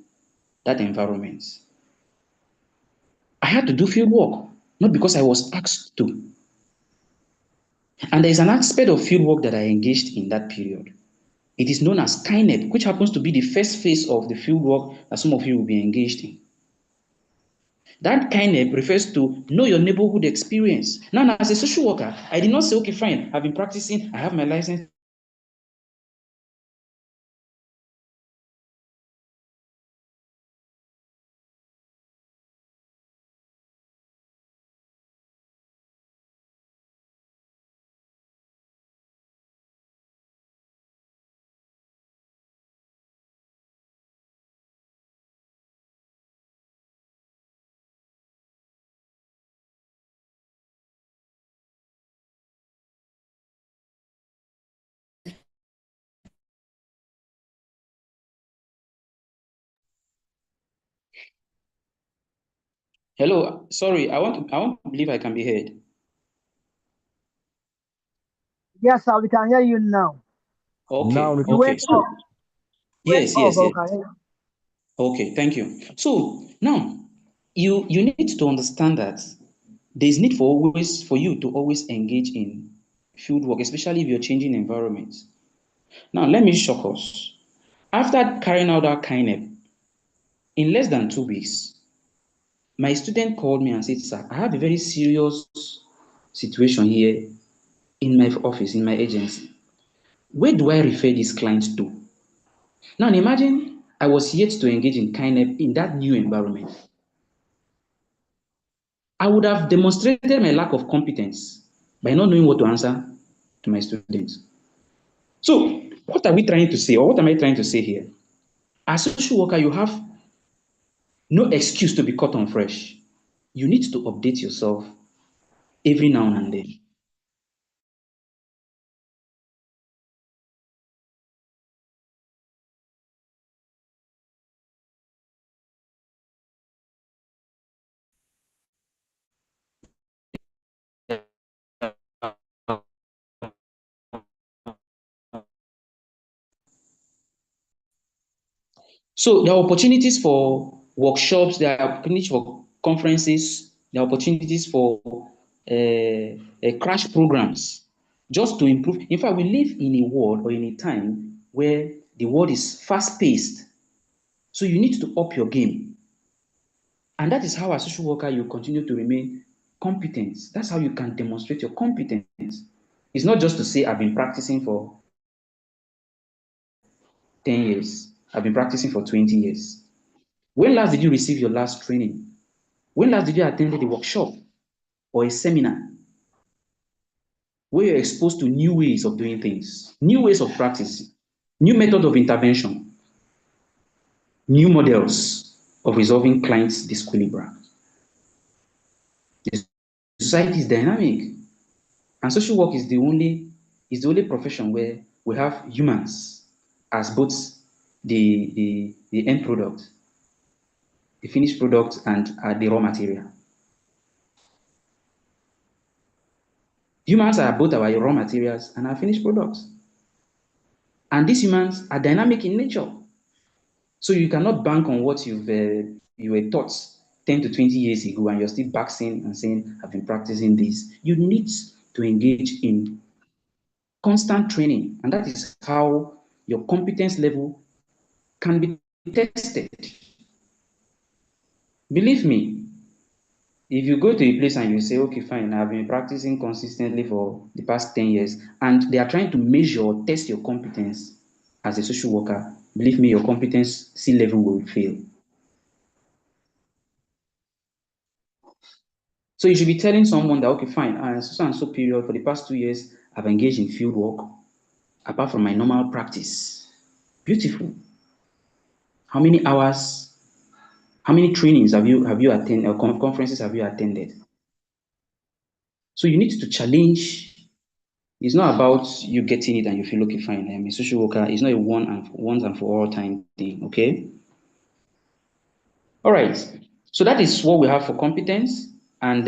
that environment, I had to do field work, not because I was asked to. And there is an aspect of field work that I engaged in that period. It is known as KINEP, which happens to be the first phase of the field work that some of you will be engaged in. That KINEP refers to know your neighborhood experience. Now, as a social worker, I did not say, okay, fine, I've been practicing, I have my license, Hello, sorry, I want to believe I can be heard. Yes, sir, we can hear you now. Okay, You okay. went So off. Went yes, off, yes, but yes. we can hear you. Okay, thank you. So now you need to understand that there's need for you to always engage in field work, especially if you're changing environments. Now let me shock us. After carrying out that kind of in less than 2 weeks, my student called me and said, "Sir, I have a very serious situation here in my office, in my agency. Where do I refer this client to?" Now imagine I was yet to engage in kind of in that new environment. I would have demonstrated my lack of competence by not knowing what to answer to my students. So, what are we trying to say, or what am I trying to say here? As a social worker, you have no excuse to be caught on fresh. You need to update yourself every now and then. So there are opportunities for workshops, there are opportunities for conferences, there are opportunities for crash programs, just to improve. In fact, we live in a world or in a time where the world is fast-paced. So you need to up your game. And that is how, as a social worker, you continue to remain competent. That's how you can demonstrate your competence. It's not just to say, I've been practicing for 10 years, I've been practicing for 20 years. When last did you receive your last training? When last did you attend a workshop or a seminar where you're exposed to new ways of doing things, new ways of practice, new method of intervention, new models of resolving clients' disequilibria? The society is dynamic, and social work is the only profession where we have humans as both the end product, the finished product, and the raw material. Humans are both our raw materials and our finished products. And these humans are dynamic in nature. So you cannot bank on what you were taught 10 to 20 years ago and you're still baxing and saying, I've been practicing this. You need to engage in constant training. And that is how your competence level can be tested. Believe me, if you go to a place and you say, okay, fine, I've been practicing consistently for the past 10 years, and they are trying to measure or test your competence as a social worker, believe me, your competency level will fail. So you should be telling someone that, okay, fine, so and so period, for the past 2 years, I've engaged in field work, apart from my normal practice. Beautiful. How many hours, how many trainings have you attended, or conferences have you attended? So you need to challenge. It's not about you getting it and you feel, okay, fine, I'm a social worker. It's not a once and for all time thing, okay? All right. So that is what we have for competence. And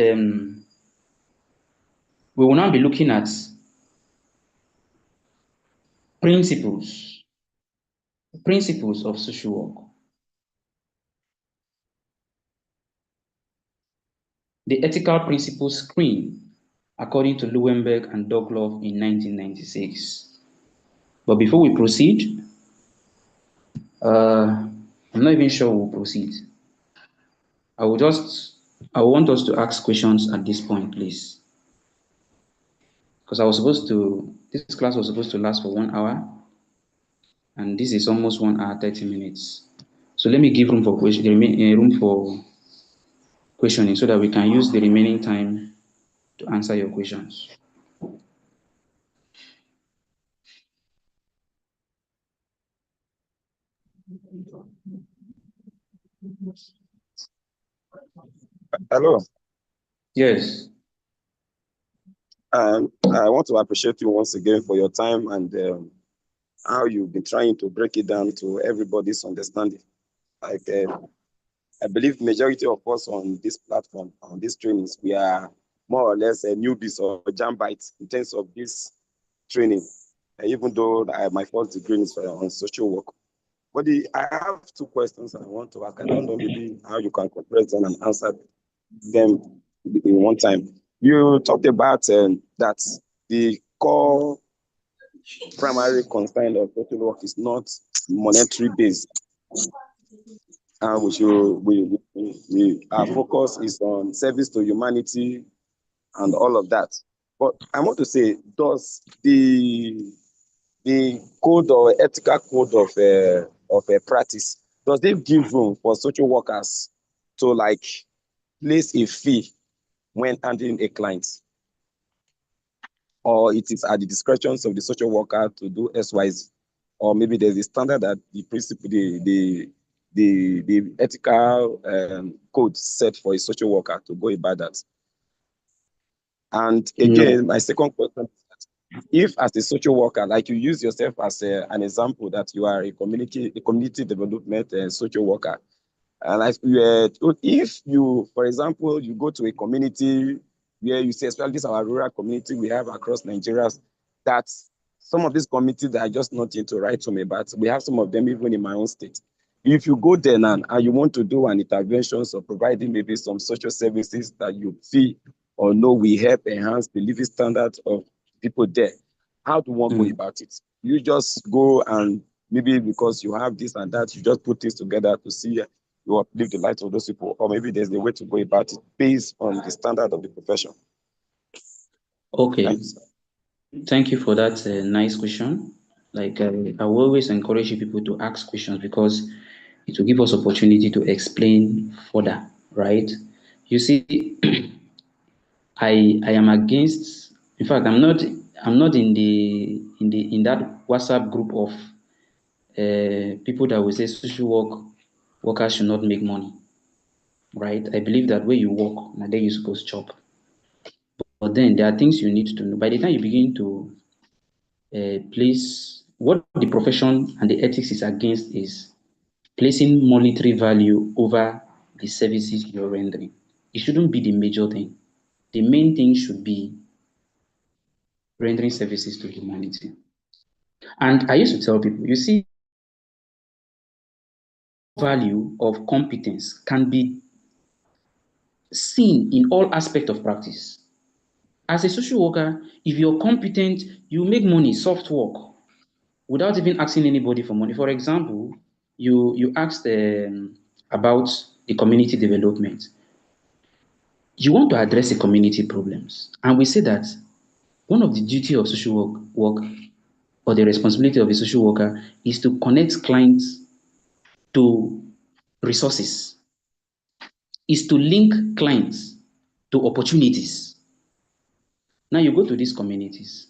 we will now be looking at principles of social work. The ethical principles screen, according to Leuenberg and Douglas in 1996. But before we proceed, I'm not even sure we'll proceed. I want us to ask questions at this point, please. Because this class was supposed to last for 1 hour, and this is almost 1 hour, 30 minutes. So let me give room for questioning so that we can use the remaining time to answer your questions. Hello. Yes. I want to appreciate you once again for your time and how you've been trying to break it down to everybody's understanding. Like I believe majority of us on this platform, on these trainings, we are more or less newbies or jambites in terms of this training. Even though my first degree is on social work. But I have two questions I want to ask. I don't know maybe how you can compress them and answer them in one time. You talked about that the core primary concern of social work is not monetary based. And our focus is on service to humanity and all of that. But I want to say, does the code or ethical code of practice, does it give room for social workers to like place a fee when handling a client? Or it is at the discretion of the social worker to do SYZ? Or maybe there's a standard that the principle, the ethical code set for a social worker to go about that. And again, my second question, if as a social worker, like you use yourself as an example that you are a community development social worker, and if you, for example, you go to a community where you say, especially this our rural community we have across Nigeria, that some of these communities that are just not into right to me, but we have some of them even in my own state. If you go there now and you want to do an intervention or providing maybe some social services that you feel or know will help enhance the living standards of people there, how do one go about it? You just go and maybe because you have this and that, you just put things together to see you uplift the light of those people, or maybe there's a way to go about it based on the standard of the profession. Okay. Thanks. Thank you for that nice question. Like I will always encourage people to ask questions because it will give us opportunity to explain further, right? You see, I am against. In fact, I'm not in that WhatsApp group of people that will say social workers should not make money, right? I believe that where you work, now there you're supposed to chop. But then there are things you need to know. By the time you begin to place what the profession and the ethics is against is placing monetary value over the services you're rendering. It shouldn't be the major thing. The main thing should be rendering services to humanity. And I used to tell people, you see, value of competence can be seen in all aspects of practice. As a social worker, if you're competent, you make money, soft work, without even asking anybody for money. For example, you asked about the community development. You want to address the community problems. And we say that one of the duty of social work or the responsibility of a social worker is to connect clients to resources, is to link clients to opportunities. Now you go to these communities.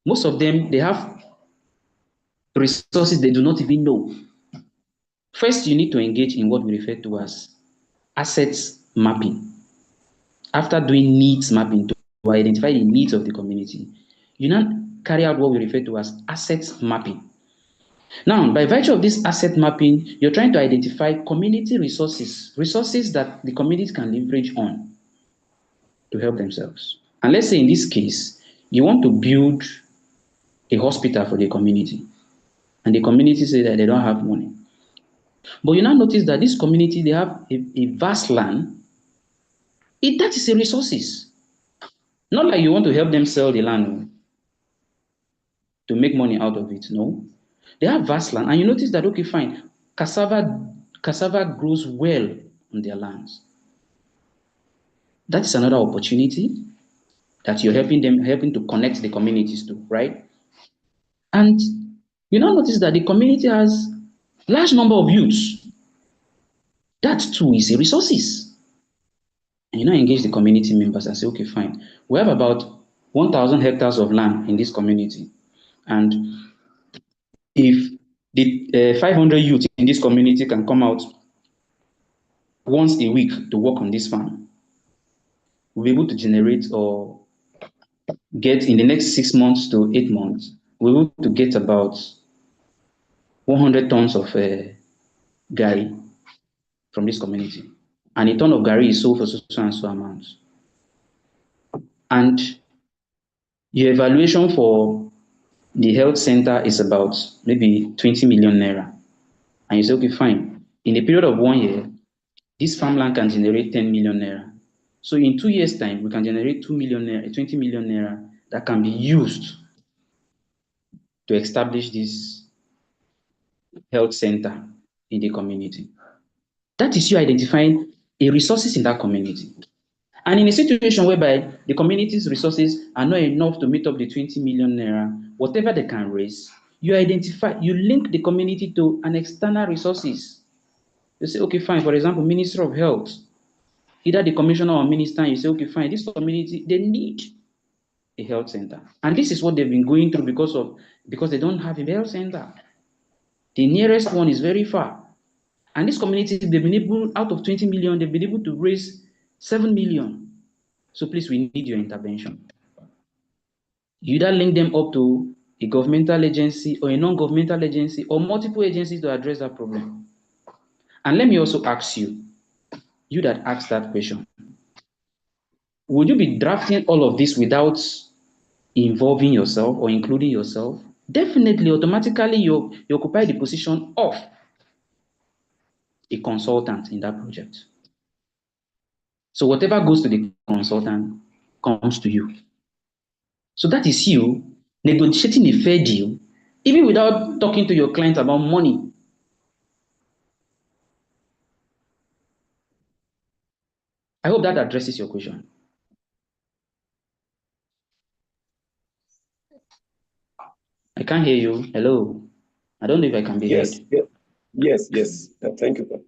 Most of them, they have resources they do not even know. First, you need to engage in what we refer to as assets mapping. After doing needs mapping to identify the needs of the community, you now carry out what we refer to as assets mapping. Now, by virtue of this asset mapping, you're trying to identify community resources that the community can leverage on to help themselves. And let's say in this case, you want to build a hospital for the community, and the community say that they don't have money. But you now notice that this community, they have a vast land. That is a resources. Not like you want to help them sell the land to make money out of it. No. They have vast land. And you notice that, okay, fine, cassava grows well on their lands. That is another opportunity that you're helping to connect the communities to, right? And you now notice that the community has large number of youths. That too is a resources. And you now engage the community members and say, okay, fine. We have about 1,000 hectares of land in this community. And if the 500 youth in this community can come out once a week to work on this farm, we'll be able to generate or get in the next 6 months to 8 months, we're able to get about 100 tons of gari from this community, and a ton of Gary is sold for so and so amount, and your evaluation for the health center is about maybe 20 million naira, and you say, okay, fine. In a period of 1 year, this farmland can generate 10 million naira. So in 2 years' time, we can generate 2 million naira, 20 million naira that can be used to establish this health center in the community. That is you identifying a resources in that community. And in a situation whereby the community's resources are not enough to meet up the 20 million naira, whatever they can raise, you link the community to an external resources. You say, okay, fine, for example, Minister of Health, either the commissioner or minister, and you say, okay, fine, this community, they need a health center. And this is what they've been going through because they don't have a health center. The nearest one is very far. And this community, they've been able, out of 20 million, they've been able to raise 7 million. So please, we need your intervention. You either link them up to a governmental agency or a non-governmental agency or multiple agencies to address that problem. And let me also ask you, you that asked that question, would you be drafting all of this without involving yourself or including yourself? Definitely, automatically, you occupy the position of a consultant in that project. So whatever goes to the consultant comes to you. So that is you negotiating a fair deal, even without talking to your client about money. I hope that addresses your question. I can't hear you. Hello. I don't know if I can be heard. Yes. Thank you.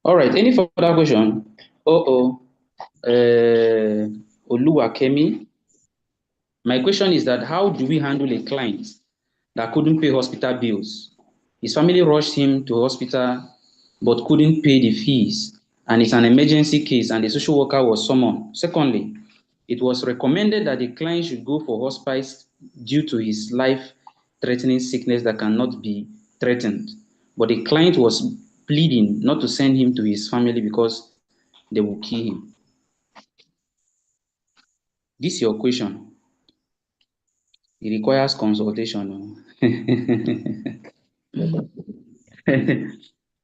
All right. Any further question? Oluwakemi. My question is that how do we handle a client that couldn't pay hospital bills? His family rushed him to hospital but couldn't pay the fees, and it's an emergency case and the social worker was summoned. Secondly, it was recommended that the client should go for hospice due to his life-threatening sickness that cannot be threatened. But the client was pleading not to send him to his family because they will kill him. This is your question. It requires consultation.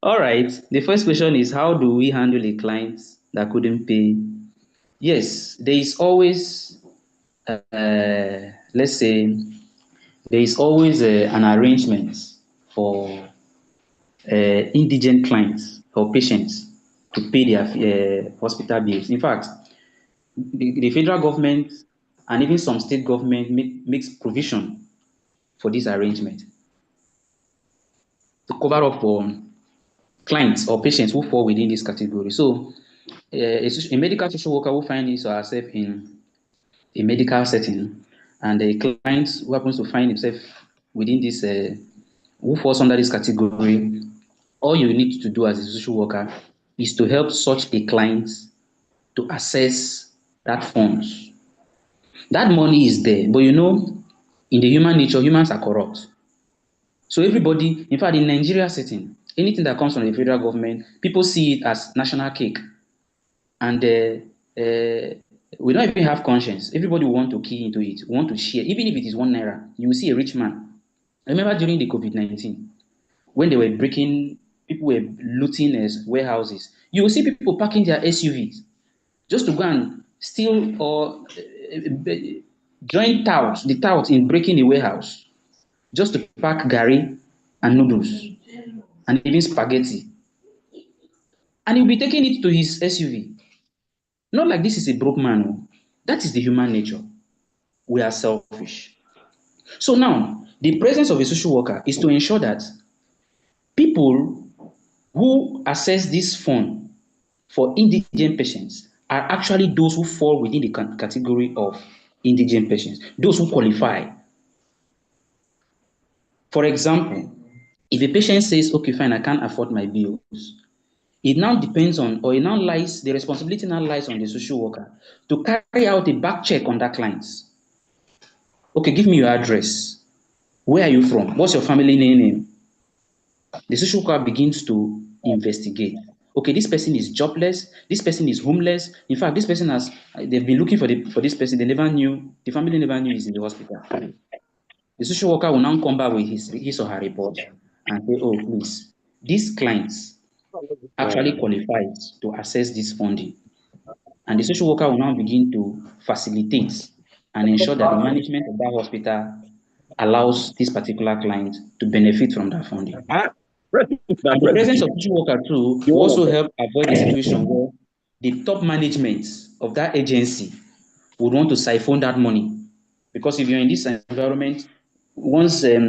All right. The first question is, how do we handle a client that couldn't pay? Yes, there is always, let's say, there is always an arrangement for indigent clients or patients to pay their hospital bills. In fact, the federal government and even some state government makes provision for this arrangement to cover up for clients or patients who fall within this category. So a medical social worker will find his or herself in a medical setting, and the client who happens to find himself within this, who falls under this category, all you need to do as a social worker is to help such a client to access that funds. That money is there, but in the human nature, humans are corrupt. So everybody, in fact, in Nigeria setting, anything that comes from the federal government, people see it as national cake. And we don't even have conscience. Everybody will want to key into it, want to share. Even if it is 1 naira, you will see a rich man. I remember during the COVID-19, when they were people were looting warehouses. You will see people parking their SUVs just to go and steal or join the tout in breaking the warehouse, just to pack gari and noodles and even spaghetti. And he'll be taking it to his SUV. Not like this is a broke man. That is the human nature. We are selfish. So now, the presence of a social worker is to ensure that people who access this fund for indigent patients are actually those who fall within the category of indigent patients, those who qualify. For example, if a patient says, okay, fine, I can't afford my bills, it now depends on, or the responsibility now lies on the social worker to carry out a back check on that client. Okay, give me your address. Where are you from? What's your family name? The social worker begins to investigate. Okay, this person is jobless. This person is homeless. In fact, this person has they've been looking for this person. They never knew. The family never knew he's in the hospital. The social worker will now come back with his or her report and say, "Oh, please, this client actually qualifies to access this funding." And the social worker will now begin to facilitate and ensure that the management of that hospital allows this particular client to benefit from that funding. And the presence of social worker too will also help avoid a situation where the top management of that agency would want to siphon that money. Because if you're in this environment, once they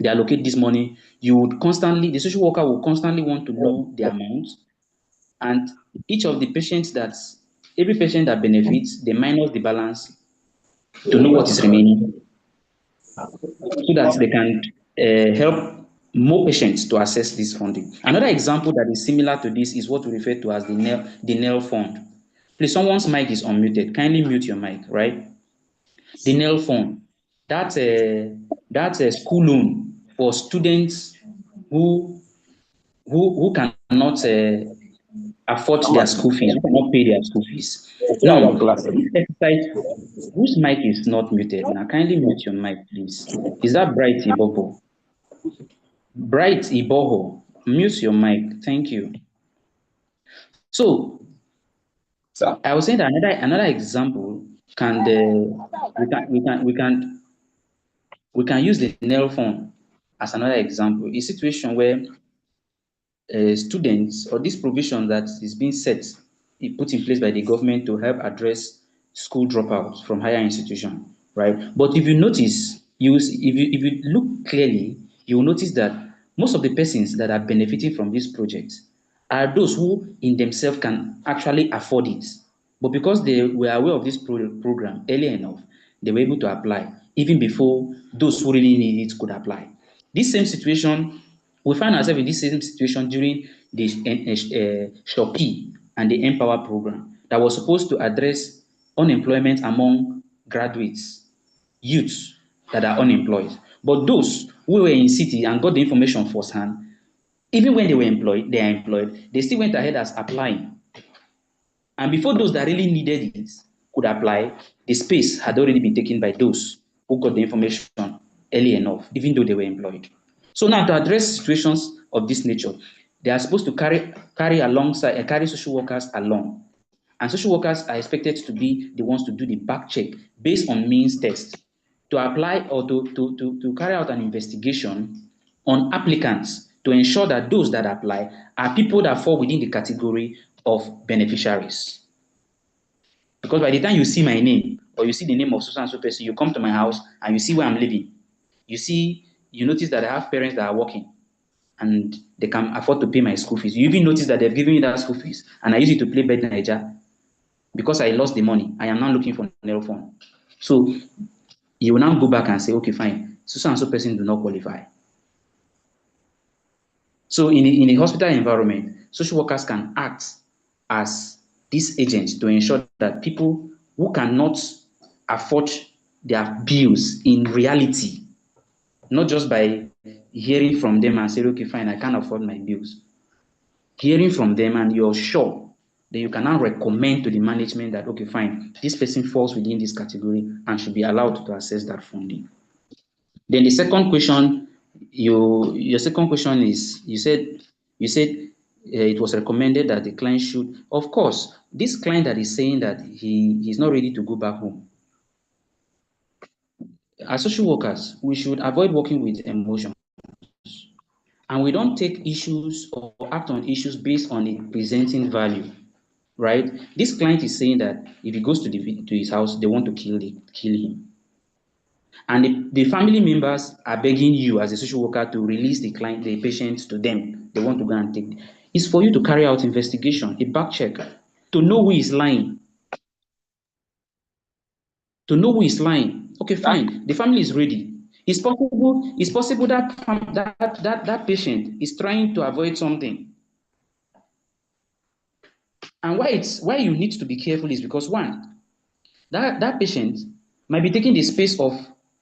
allocate this money, the social worker will constantly want to know the amount, and each of the patients every patient that benefits, they minus the balance to know what is remaining so that they can help more patients to access this funding. Another example that is similar to this is what we refer to as the NEL fund. Please, someone's mic is unmuted. Kindly mute your mic, right? The NEL fund, that's a school loan for students who cannot afford their school fees, who cannot pay their school fees. Now, this exercise, whose mic is not muted? Now, kindly mute your mic, please. Is that Bright Ibobo? Bright Iboho, mute your mic. Thank you. So, I was saying that another example we can use the NEL fund as another example. A situation where students or this provision that is being put in place by the government to help address school dropouts from higher institution, right? But if you notice, if you look clearly, you will notice that most of the persons that are benefiting from this project are those who in themselves can actually afford it. But because they were aware of this program early enough, they were able to apply even before those who really need it could apply. This same situation, we find ourselves in this same situation during the SWPCE and the Empower program that was supposed to address unemployment among graduates, youths that are unemployed. But those who were in city and got the information firsthand, even when they are employed, they still went ahead as applying. And before those that really needed it could apply, the space had already been taken by those who got the information early enough, even though they were employed. So now to address situations of this nature, they are supposed to carry social workers along. And social workers are expected to be the ones to do the back check based on means test to apply or to carry out an investigation on applicants to ensure that those that apply are people that fall within the category of beneficiaries. Because by the time you see my name or you see the name of so and so person, you come to my house and you see where I'm living. You notice that I have parents that are working and they can afford to pay my school fees. You even notice that they've given me that school fees and I use it to play Bet Naija. Because I lost the money, I am now looking for NEL fund. So you will now go back and say, okay, fine, so and so person do not qualify. So in a hospital environment, social workers can act as these agents to ensure that people who cannot afford their bills in reality, not just by hearing from them and say, okay, fine, I can't afford my bills. Hearing from them and you're sure that you can now recommend to the management that, okay, fine, this person falls within this category and should be allowed to access that funding. Then the second question, your second question is, you said it was recommended that the client should, of course, this client that is saying that he's not ready to go back home. As social workers, we should avoid working with emotions. And we don't take issues or act on issues based on a presenting value, right? This client is saying that if he goes to his house, they want to kill him. And the family members are begging you as a social worker to release the patient to them. They want to go and take. It's for you to carry out investigation, a back check, to know who is lying. To know who is lying. Okay, fine. The family is ready. It's possible that patient is trying to avoid something. And why you need to be careful is because one, that patient might be taking the space of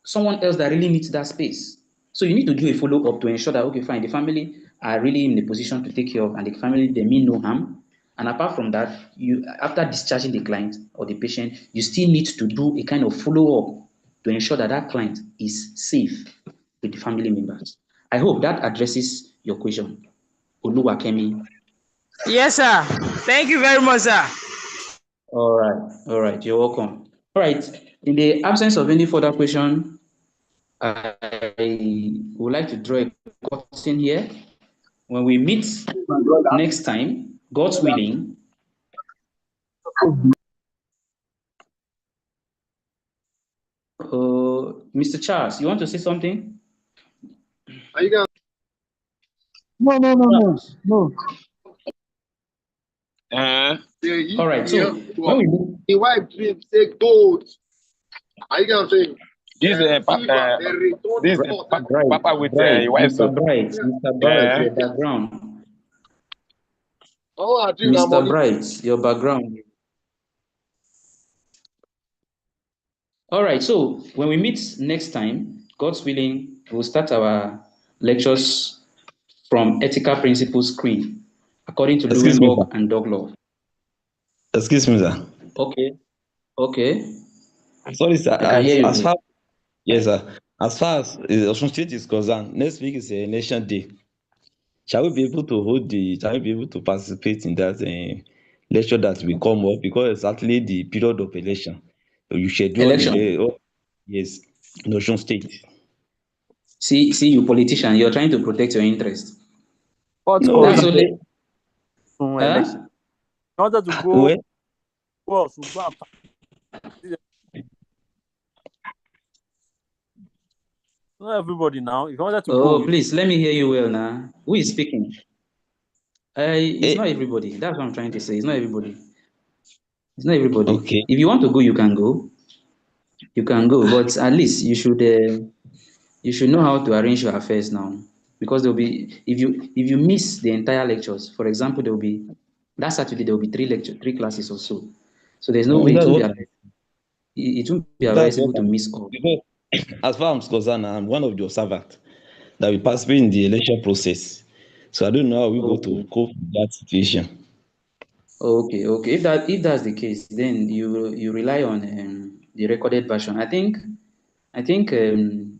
someone else that really needs that space. So you need to do a follow-up to ensure that, okay, fine, the family are really in a position to take care of, and the family they mean no harm. And apart from that, you after discharging the client or the patient, you still need to do a kind of follow-up to ensure that that client is safe with the family members. I hope that addresses your question, Oluwakemi. Yes, sir. Thank you very much, sir. All right, you're welcome. All right, in the absence of any further question, I would like to draw a curtain here. When we meet next time, God's willing, Mr. Charles, you want to say something? Are you guys? No. All right, so when we meet, The wife dream say gold. Are you guys saying? This Papa with your wife. Mr. Bright, your background. Oh, I do Mr. Bright, your background. All right, so when we meet next time, God's willing, we'll start our lectures from ethical principles screen, according to Excuse me, Lewenborg sir. and Douglas. Excuse me, sir. Okay. Sorry, sir. I can hear you. As far, yes, sir. As far as Osun State is concerned, next week is a Nation Day. Shall we be able to participate in that lecture that will come up, because it's actually the period of election. So you schedule Election. yes, in Osun State. See, you politician, you're trying to protect your interest. What No, That's congrats only. to Huh? election? I wanted to go. well, Well, to go and not everybody now. If you wanted to go, Please let me hear you well now. Who is speaking? It's eh, not everybody. That's what I'm trying to say. It's not everybody. It's not everybody. okay. If you want to go, you can go. You can go, but at least you should know how to arrange your affairs now, because there'll be if you miss the entire lectures. For example, there will be that Saturday there will be three classes or so. So there's no way That's what it won't be that's advisable what to miss all. because as far as I'm concerned, I'm one of the observants that will participate in the election process. So I don't know how we go to Okay. cope with that situation. Okay. If that's the case, then you rely on the recorded version. I think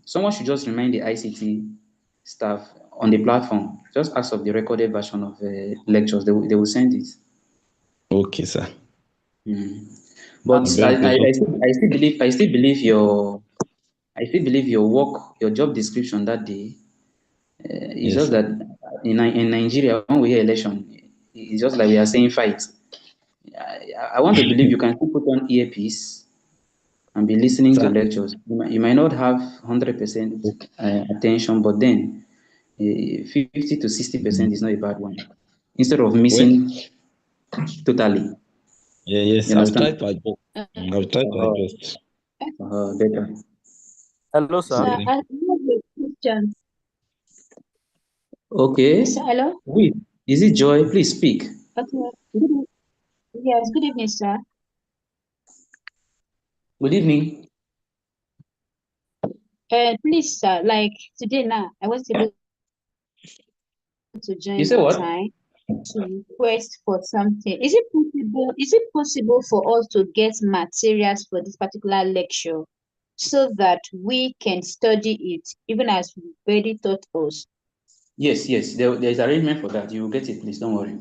someone should just remind the ICT staff on the platform. Just ask of the recorded version of lectures. They will send it. Okay, sir. But I'm very grateful. I still believe your work, your job description that day. It's Yes. just that in Nigeria, when we hear election, it's just like we are saying fight. I want to believe you can still put on earpiece and be listening to Sir. lectures. You might not have 100% attention, but then 50 to 60% is not a bad one. Instead of Well, missing totally, yes, you I will try understand? to adjust. I will try to adjust. Better. hello, sir. Sir, I have a question. Okay. Sir, hello? Wait, is it Joy? Please speak. Okay. Yes, good evening, sir. Good evening. Please, sir, like today now, I was able to You join say on what? time to request for something. Is it possible for us to get materials for this particular lecture so that we can study it even as we already taught us? Yes. There's arrangement for that. You will get it, please. Don't worry.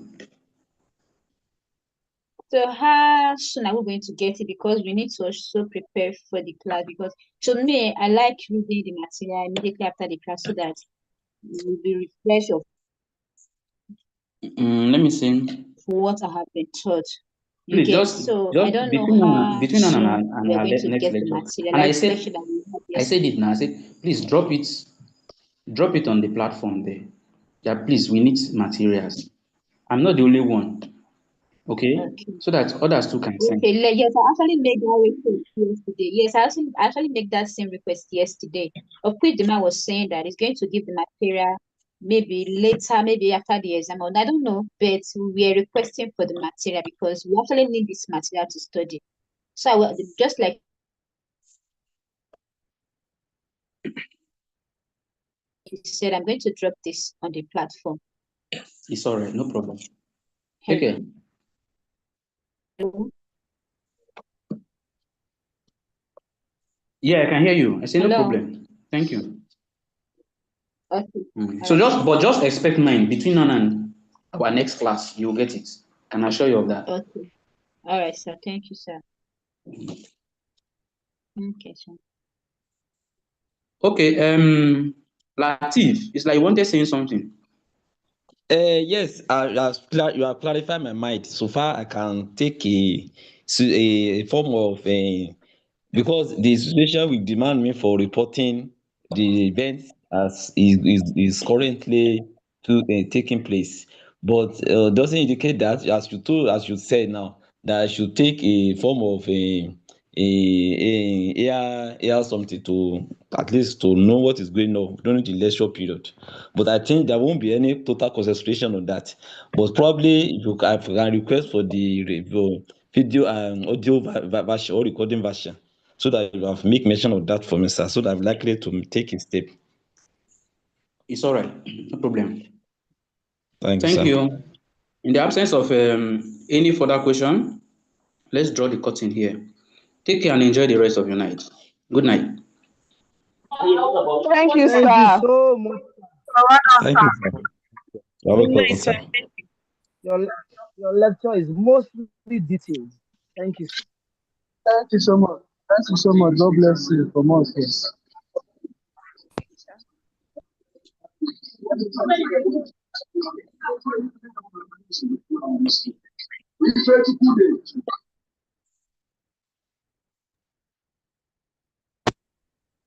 So how soon are we going to get it? Because we need to also prepare for the class. Because to me, I like reading the material immediately after the class so that we will be refreshed of Let me see. what I have been taught. You Please get, just so I don't know how between now soon we and are our going to next get the lecture. material, And like the lecture that we had I said yesterday. it now. I said please drop it on the platform there. Yeah, please, we need materials. I'm not the only one. Okay, Okay. so that others too can send. Okay, yes, I actually made that request yesterday. Yes, I actually made that same request yesterday. Of course, the man was saying that he's going to give the material maybe later, maybe after the exam, or I don't know, but we are requesting for the material because we actually need this material to study. So I will just like he said, I'm going to drop this on the platform. It's all right, no problem. Take care. Hello? Yeah, I can hear you. I say no Hello? problem. Thank you. Okay. So Alright. just expect mine between now and our next class. You'll get it. Can assure you of that. Okay. All right, sir. Thank you, sir. Okay, sir. Okay, Latif, it's like you wanted saying something. Yes, you have clarified my mind. So far, I can take a form of because the situation will demand me for reporting the event as is currently taking place, but doesn't indicate that as you said now, that I should take a form of air something to at least to know what is going on during the lecture period. But I think there won't be any total concentration on that. But probably if you I can request for the video and audio version or recording version, so that you have make mention of that for me, sir, so that I'm likely to take a step. It's all right, no problem. Thank you, Thank sir. you. In the absence of any further question, let's draw the curtain here. Take care and enjoy the rest of your night. Good night. Thank you, Thank you sir. so much. Thank you, sir. You're Good welcome, night, sir. sir. Your, your lecture is mostly detailed. Thank you, sir. Thank you so much. Thank you so much. God bless you from us. Yes. It's 22 days.